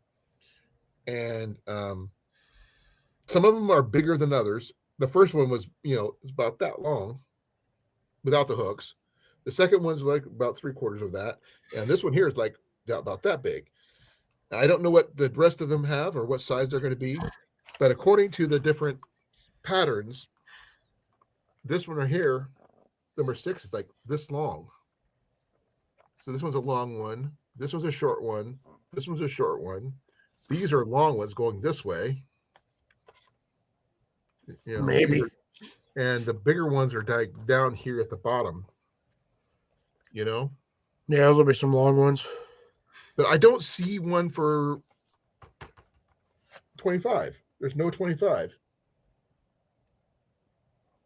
Speaker 1: And some of them are bigger than others. The first one was, it's about that long without the hooks. The second one's like about 3/4 of that. And this one here is like about that big. I don't know what the rest of them have or what size they're going to be, but according to the different patterns, this one right here, number 6, is like this long. So this one's a long one. This one's a short one. This one's a short one. These are long ones going this way.
Speaker 4: Maybe.
Speaker 1: And the bigger ones are down here at the bottom. Yeah,
Speaker 4: those will be some long ones.
Speaker 1: But I don't see one for 25. There's no 25.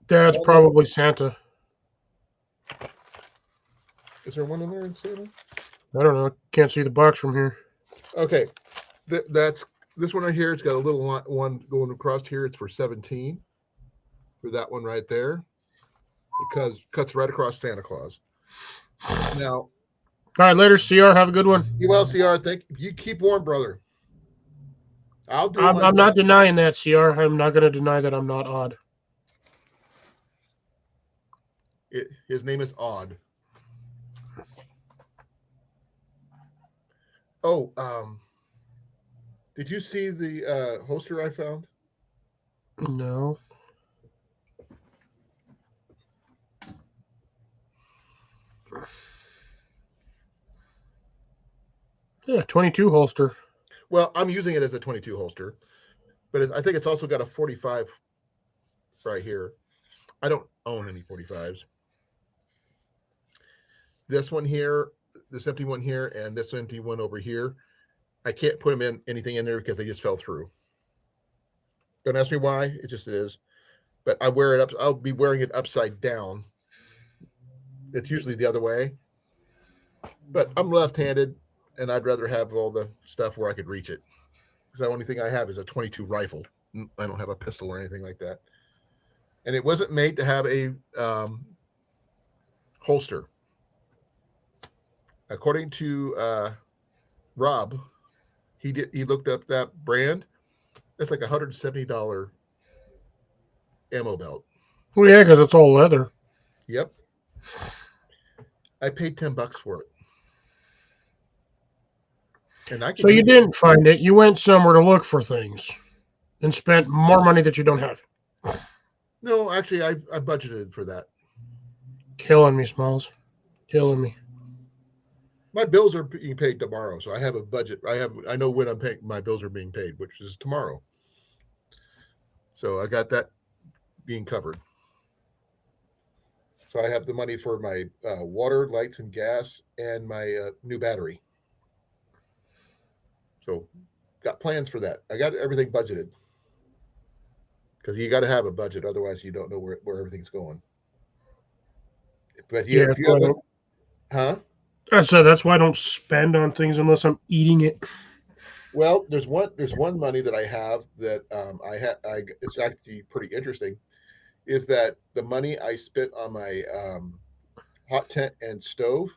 Speaker 4: That's probably Santa.
Speaker 1: Is there one in there in Santa?
Speaker 4: I don't know. Can't see the box from here.
Speaker 1: Okay. That's this one right here. It's got a little one going across here. It's for 17. For that one right there. It cuts right across Santa Claus. Now.
Speaker 4: All right, later, CR. Have a good one.
Speaker 1: You well, CR. Thank you. Keep warm, brother.
Speaker 4: I'm not denying that, CR. I'm not going to deny that I'm not odd.
Speaker 1: His name is Odd. Oh, did you see the holster I found?
Speaker 4: No. Yeah, 22 holster.
Speaker 1: Well, I'm using it as a 22 holster, but I think it's also got a 45 right here. I don't own any 45s. This one here, this empty one here, and this empty one over here, I can't put them in anything in there because they just fell through. Don't ask me why. It just is. But I wear it up. I'll be wearing it upside down. It's usually the other way. But I'm left-handed, and I'd rather have all the stuff where I could reach it. Because the only thing I have is a 22 rifle. I don't have a pistol or anything like that. And it wasn't made to have a holster. According to Rob, he looked up that brand. It's like $170 ammo belt.
Speaker 4: Well, yeah, because it's all leather.
Speaker 1: Yep. I paid $10 for it. And I
Speaker 4: So you didn't find it. You went somewhere to look for things and spent more money that you don't have.
Speaker 1: No, actually, I budgeted for that.
Speaker 4: Killing me, Smalls. Killing me.
Speaker 1: My bills are being paid tomorrow, so I have a budget. I know when I'm paying. My bills are being paid, which is tomorrow. So I got that being covered. So I have the money for my water, lights, and gas, and my new battery. So got plans for that. I got everything budgeted. Because you got to have a budget, otherwise you don't know where everything's going. But
Speaker 4: Yeah,
Speaker 1: if you have huh?
Speaker 4: I said that's why I don't spend on things unless I'm eating it.
Speaker 1: Well, there's one money that I have that it's actually pretty interesting. Is that the money I spent on my hot tent and stove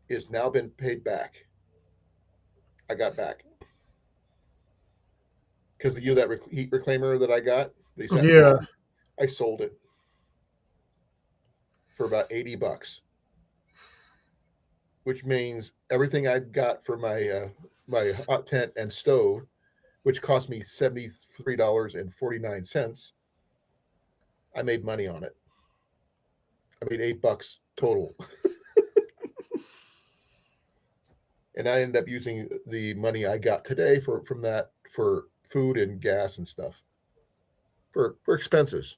Speaker 1: is now been paid back. I got back because that heat reclaimer that I got, they sent
Speaker 4: Yeah.
Speaker 1: I sold it for about $80, which means everything I got for my my hot tent and stove, which cost me $73.49. I made money on it. I made $8 total. And I ended up using the money I got today from that for food and gas and stuff. For expenses.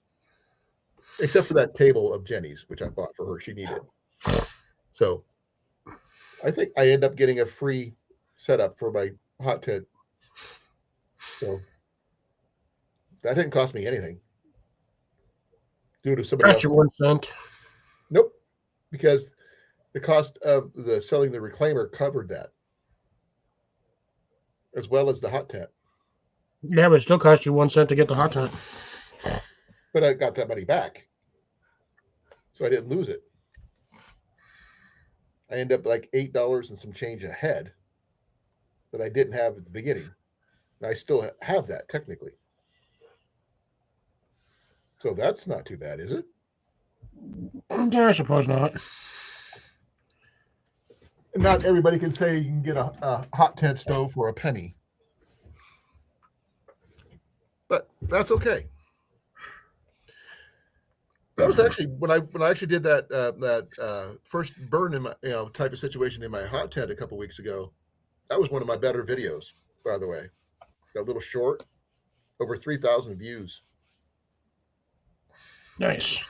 Speaker 1: Except for that table of Jenny's, which I bought for her. She needed. So I think I end up getting a free setup for my hot tent. So that didn't cost me anything. Due to somebody
Speaker 4: Got
Speaker 1: else.
Speaker 4: your 1 cent.
Speaker 1: Nope. Because the cost of selling the reclaimer covered that. As well as the hot tent.
Speaker 4: Yeah, but it still cost you 1 cent to get the hot tent.
Speaker 1: But I got that money back. So I didn't lose it. I ended up like $8 and some change ahead that I didn't have at the beginning. And I still have that technically. So that's not too bad, is it?
Speaker 4: I suppose not.
Speaker 1: Not everybody can say you can get a hot tent stove for a penny. But that's okay. That was actually when I actually did that first burn in my type of situation in my hot tent a couple weeks ago. That was one of my better videos, by the way. That little short, over 3,000 views.
Speaker 4: Nice.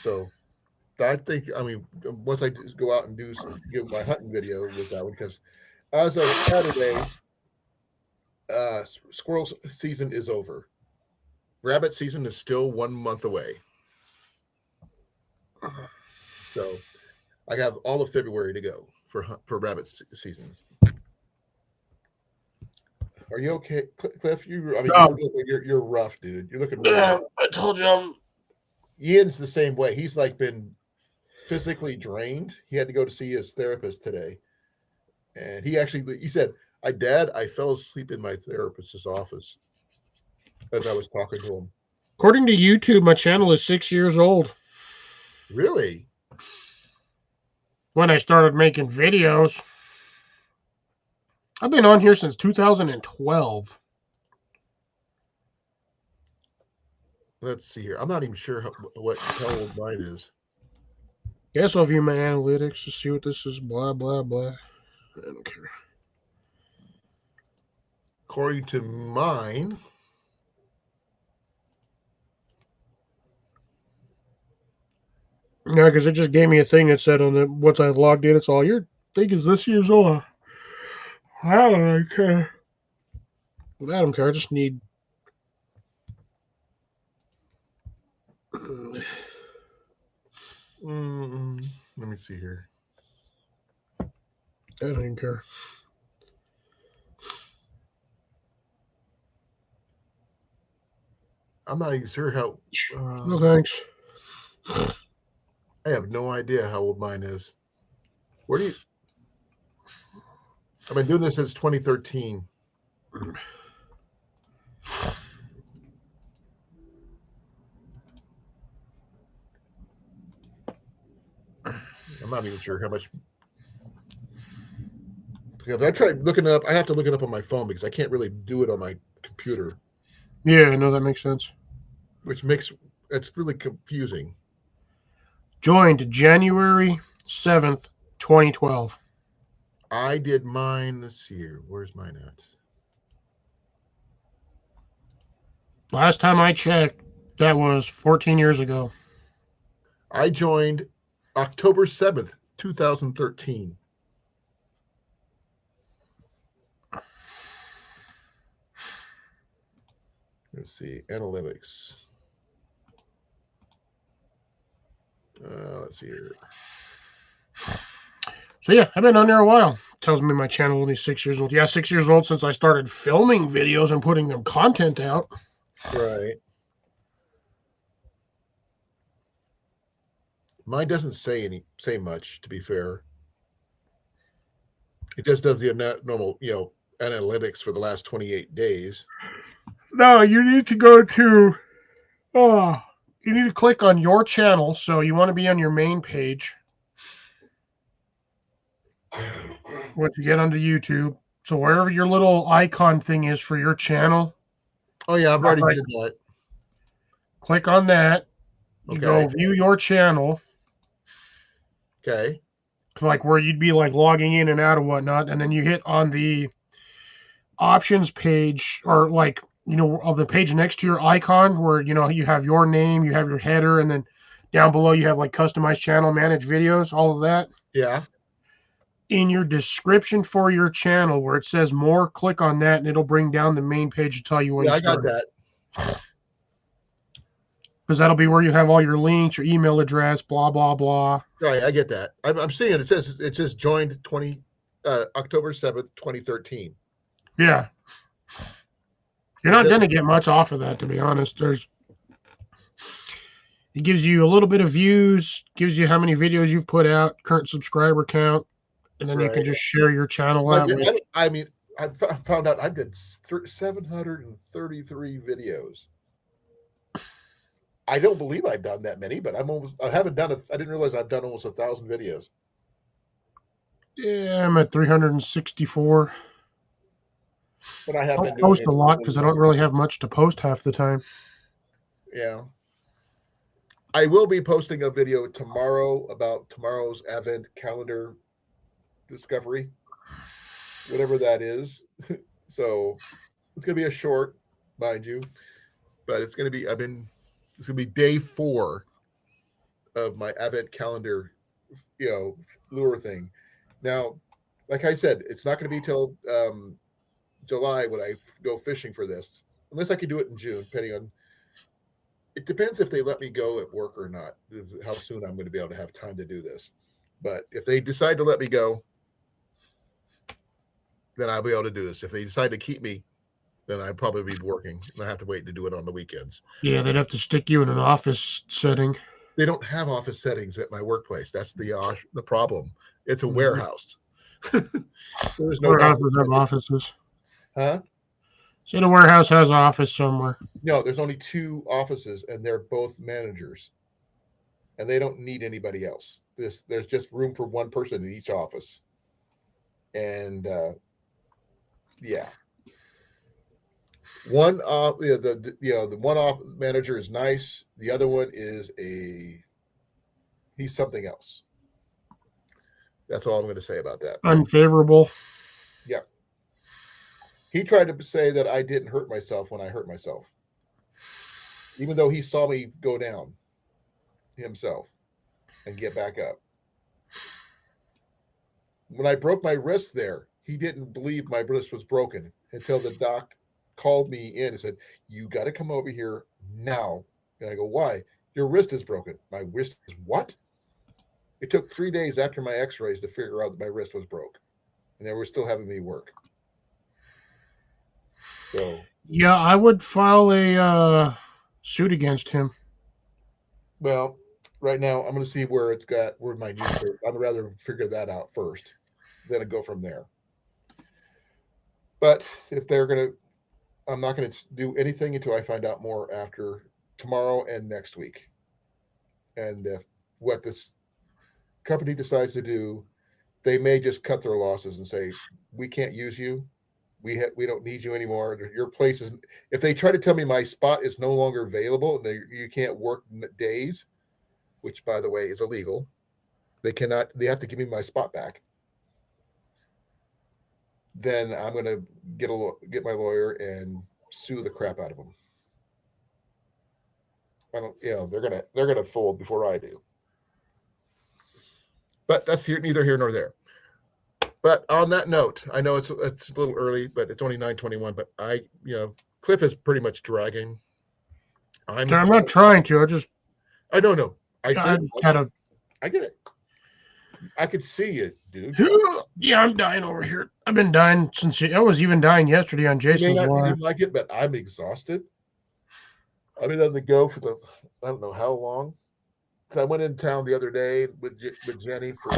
Speaker 1: So I think once I just go out and give my hunting video with that one, because as of Saturday, squirrel season is over. Rabbit season is still 1 month away. So I have all of February to go for rabbit season. Are you okay, Cliff? You're rough, dude. You're looking really rough.
Speaker 4: I told you
Speaker 1: Ian's the same way. He's like been physically drained. He had to go to see his therapist today. And he said, Dad, I fell asleep in my therapist's office as I was talking to him.
Speaker 4: According to YouTube, my channel is 6 years old.
Speaker 1: Really?
Speaker 4: When I started making videos. I've been on here since 2012.
Speaker 1: Let's see here. I'm not even sure how old mine is.
Speaker 4: Guess I'll view my analytics to see what this is. Blah, blah, blah. I don't care.
Speaker 1: According to mine,
Speaker 4: Yeah, because it just gave me a thing that said on the once I logged in, it's all your thing is this year's old. I don't care. But I don't care. I just need.
Speaker 1: let me see here.
Speaker 4: I don't even care.
Speaker 1: I'm not even sure how.
Speaker 4: No thanks.
Speaker 1: I have no idea how old mine is. Where do you? I've been doing this since 2013. I'm not even sure how much. Because I tried looking it up. I have to look it up on my phone because I can't really do it on my computer,
Speaker 4: Yeah, I know that makes sense.
Speaker 1: which makes it's really confusing.
Speaker 4: Joined January 7th, 2012.
Speaker 1: I did mine. Let's see here. Where's mine at?
Speaker 4: Last time I checked, that was 14 years ago.
Speaker 1: I joined October 7th, 2013. Let's see. Analytics. Let's see here.
Speaker 4: So yeah, I've been on there a while. Tells me my channel only 6 years old. Yeah, 6 years old since I started filming videos and putting them content out.
Speaker 1: Right. Mine doesn't say much, to be fair. It just does the normal, analytics for the last 28 days.
Speaker 4: No, you need to go to you need to click on your channel. So you want to be on your main page. Once you get onto YouTube. So wherever your little icon thing is for your channel.
Speaker 1: Oh yeah, I've already did that.
Speaker 4: Click on that. You
Speaker 1: Okay.
Speaker 4: go view your channel.
Speaker 1: Okay.
Speaker 4: Like where you'd be like logging in and out and whatnot, and then you hit on the options page or like of the page next to your icon where you have your name, you have your header, and then down below you have like customized channel, manage videos, all of that.
Speaker 1: Yeah.
Speaker 4: In your description for your channel where it says more, click on that and it'll bring down the main page to tell you when
Speaker 1: Yeah,
Speaker 4: you
Speaker 1: I got
Speaker 4: started.
Speaker 1: that.
Speaker 4: Because that'll be where you have all your links, your email address, blah blah blah.
Speaker 1: Right, I get that. I'm seeing it. It says joined October 7th, 2013.
Speaker 4: Yeah. You're not going to get much off of that, to be honest. It gives you a little bit of views, gives you how many videos you've put out, current subscriber count, and then you can just share your channel out with.
Speaker 1: I mean, I found out I did 733 videos. I don't believe I've done that many, but I haven't done it. I didn't realize I've done almost 1,000 videos.
Speaker 4: Yeah, I'm at 364.
Speaker 1: But I have been
Speaker 4: post a lot because I don't really have much to post half the time.
Speaker 1: Yeah. I will be posting a video tomorrow about tomorrow's Advent calendar discovery, whatever that is. So it's going to be a short, mind you, but it's going to be, it's going to be day 4 of my Advent calendar, lure thing. Now, like I said, it's not going to be till July when I go fishing for this, unless I can do it in June, depending on. It depends if they let me go at work or not, how soon I'm going to be able to have time to do this. But if they decide to let me go, then I'll be able to do this. If they decide to keep me, then I'd probably be working, and I have to wait to do it on the weekends.
Speaker 4: Yeah, they'd have to stick you in an office setting.
Speaker 1: They don't have office settings at my workplace. That's the problem. It's a warehouse. There's no
Speaker 4: warehouses have offices.
Speaker 1: Huh?
Speaker 4: Say the warehouse has an office somewhere.
Speaker 1: No, there's only 2 offices, and they're both managers. and they don't need anybody else. There's just room for one person in each office, and yeah, one the one off manager is nice. The other one is he's something else. That's all I'm going to say about that.
Speaker 4: Unfavorable.
Speaker 1: Yeah. He tried to say that I didn't hurt myself when I hurt myself, even though he saw me go down himself and get back up. When I broke my wrist there, he didn't believe my wrist was broken until the doc called me in and said, "You got to come over here now." And I go, "Why?" "Your wrist is broken." "My wrist is what?" It took 3 days after my x-rays to figure out that my wrist was broke. And they were still having me work. So,
Speaker 4: Yeah, I would file a suit against him.
Speaker 1: well, right now I'm going to see where my knee first. I'd rather figure that out first, then I go from there. But if they're going to, I'm not going to do anything until I find out more after tomorrow and next week. And if what this company decides to do, they may just cut their losses and say, "We can't use you. We don't need you anymore. Your place is." If they try to tell me my spot is no longer available and you can't work days, which by the way is illegal, they have to give me my spot back. Then I'm going to get my lawyer and sue the crap out of them. I don't, they're gonna fold before I do. But that's neither here nor there. But on that note, I know it's a little early, but it's only 9:21. But Cliff is pretty much dragging.
Speaker 4: I'm not trying to.
Speaker 1: I don't know.
Speaker 4: I
Speaker 1: get it. I could see it, dude.
Speaker 4: Yeah, I'm dying over here. I've been dying since I was even dying yesterday on Jason's
Speaker 1: You may not
Speaker 4: live.
Speaker 1: seem like it, but I'm exhausted. I've been on the go for I don't know how long. So I went in town the other day with Jenny for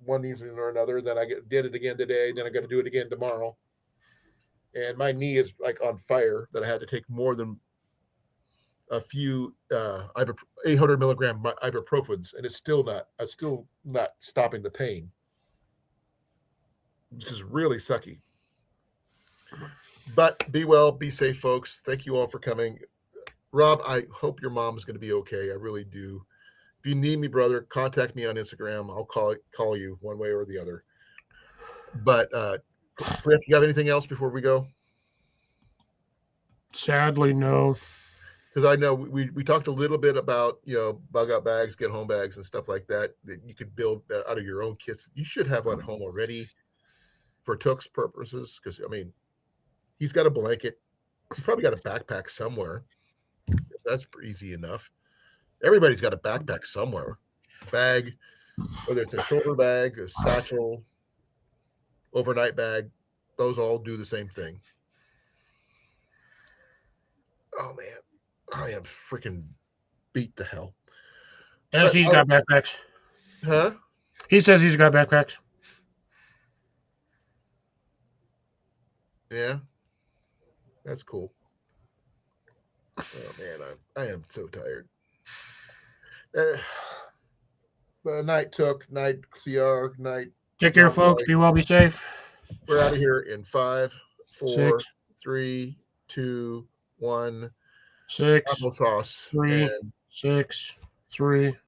Speaker 1: one reason or another. Then I did it again today. Then I got to do it again tomorrow. And my knee is like on fire that I had to take more than a few 800 milligram ibuprofens, and it's still not stopping the pain, which is really sucky. But be well, be safe, folks. Thank you all for coming. Rob, I hope your mom is going to be okay. I really do. If you need me, brother, contact me on Instagram. I'll call you one way or the other. But Cliff, you have anything else before we go?
Speaker 4: Sadly, no.
Speaker 1: Because I know we talked a little bit about bug out bags, get home bags, and stuff like that you could build out of your own kits. You should have one at home already for Took's purposes. Because he's got a blanket. He's probably got a backpack somewhere. That's easy enough. Everybody's got a backpack somewhere. Bag, whether it's a shoulder bag, a satchel, overnight bag, those all do the same thing. Oh man, I am freaking beat to hell.
Speaker 4: Yes, he's got backpacks.
Speaker 1: Huh?
Speaker 4: He says he's got backpacks.
Speaker 1: Yeah, that's cool. Oh man, I am so tired. Night Took, night CR, night.
Speaker 4: Take care, folks. Be well, be safe.
Speaker 1: We're out of here in 5, 4,
Speaker 4: 6,
Speaker 1: 3, 2, 1.
Speaker 4: 6,
Speaker 1: Applesauce
Speaker 4: 3,
Speaker 1: and
Speaker 4: 6, 3.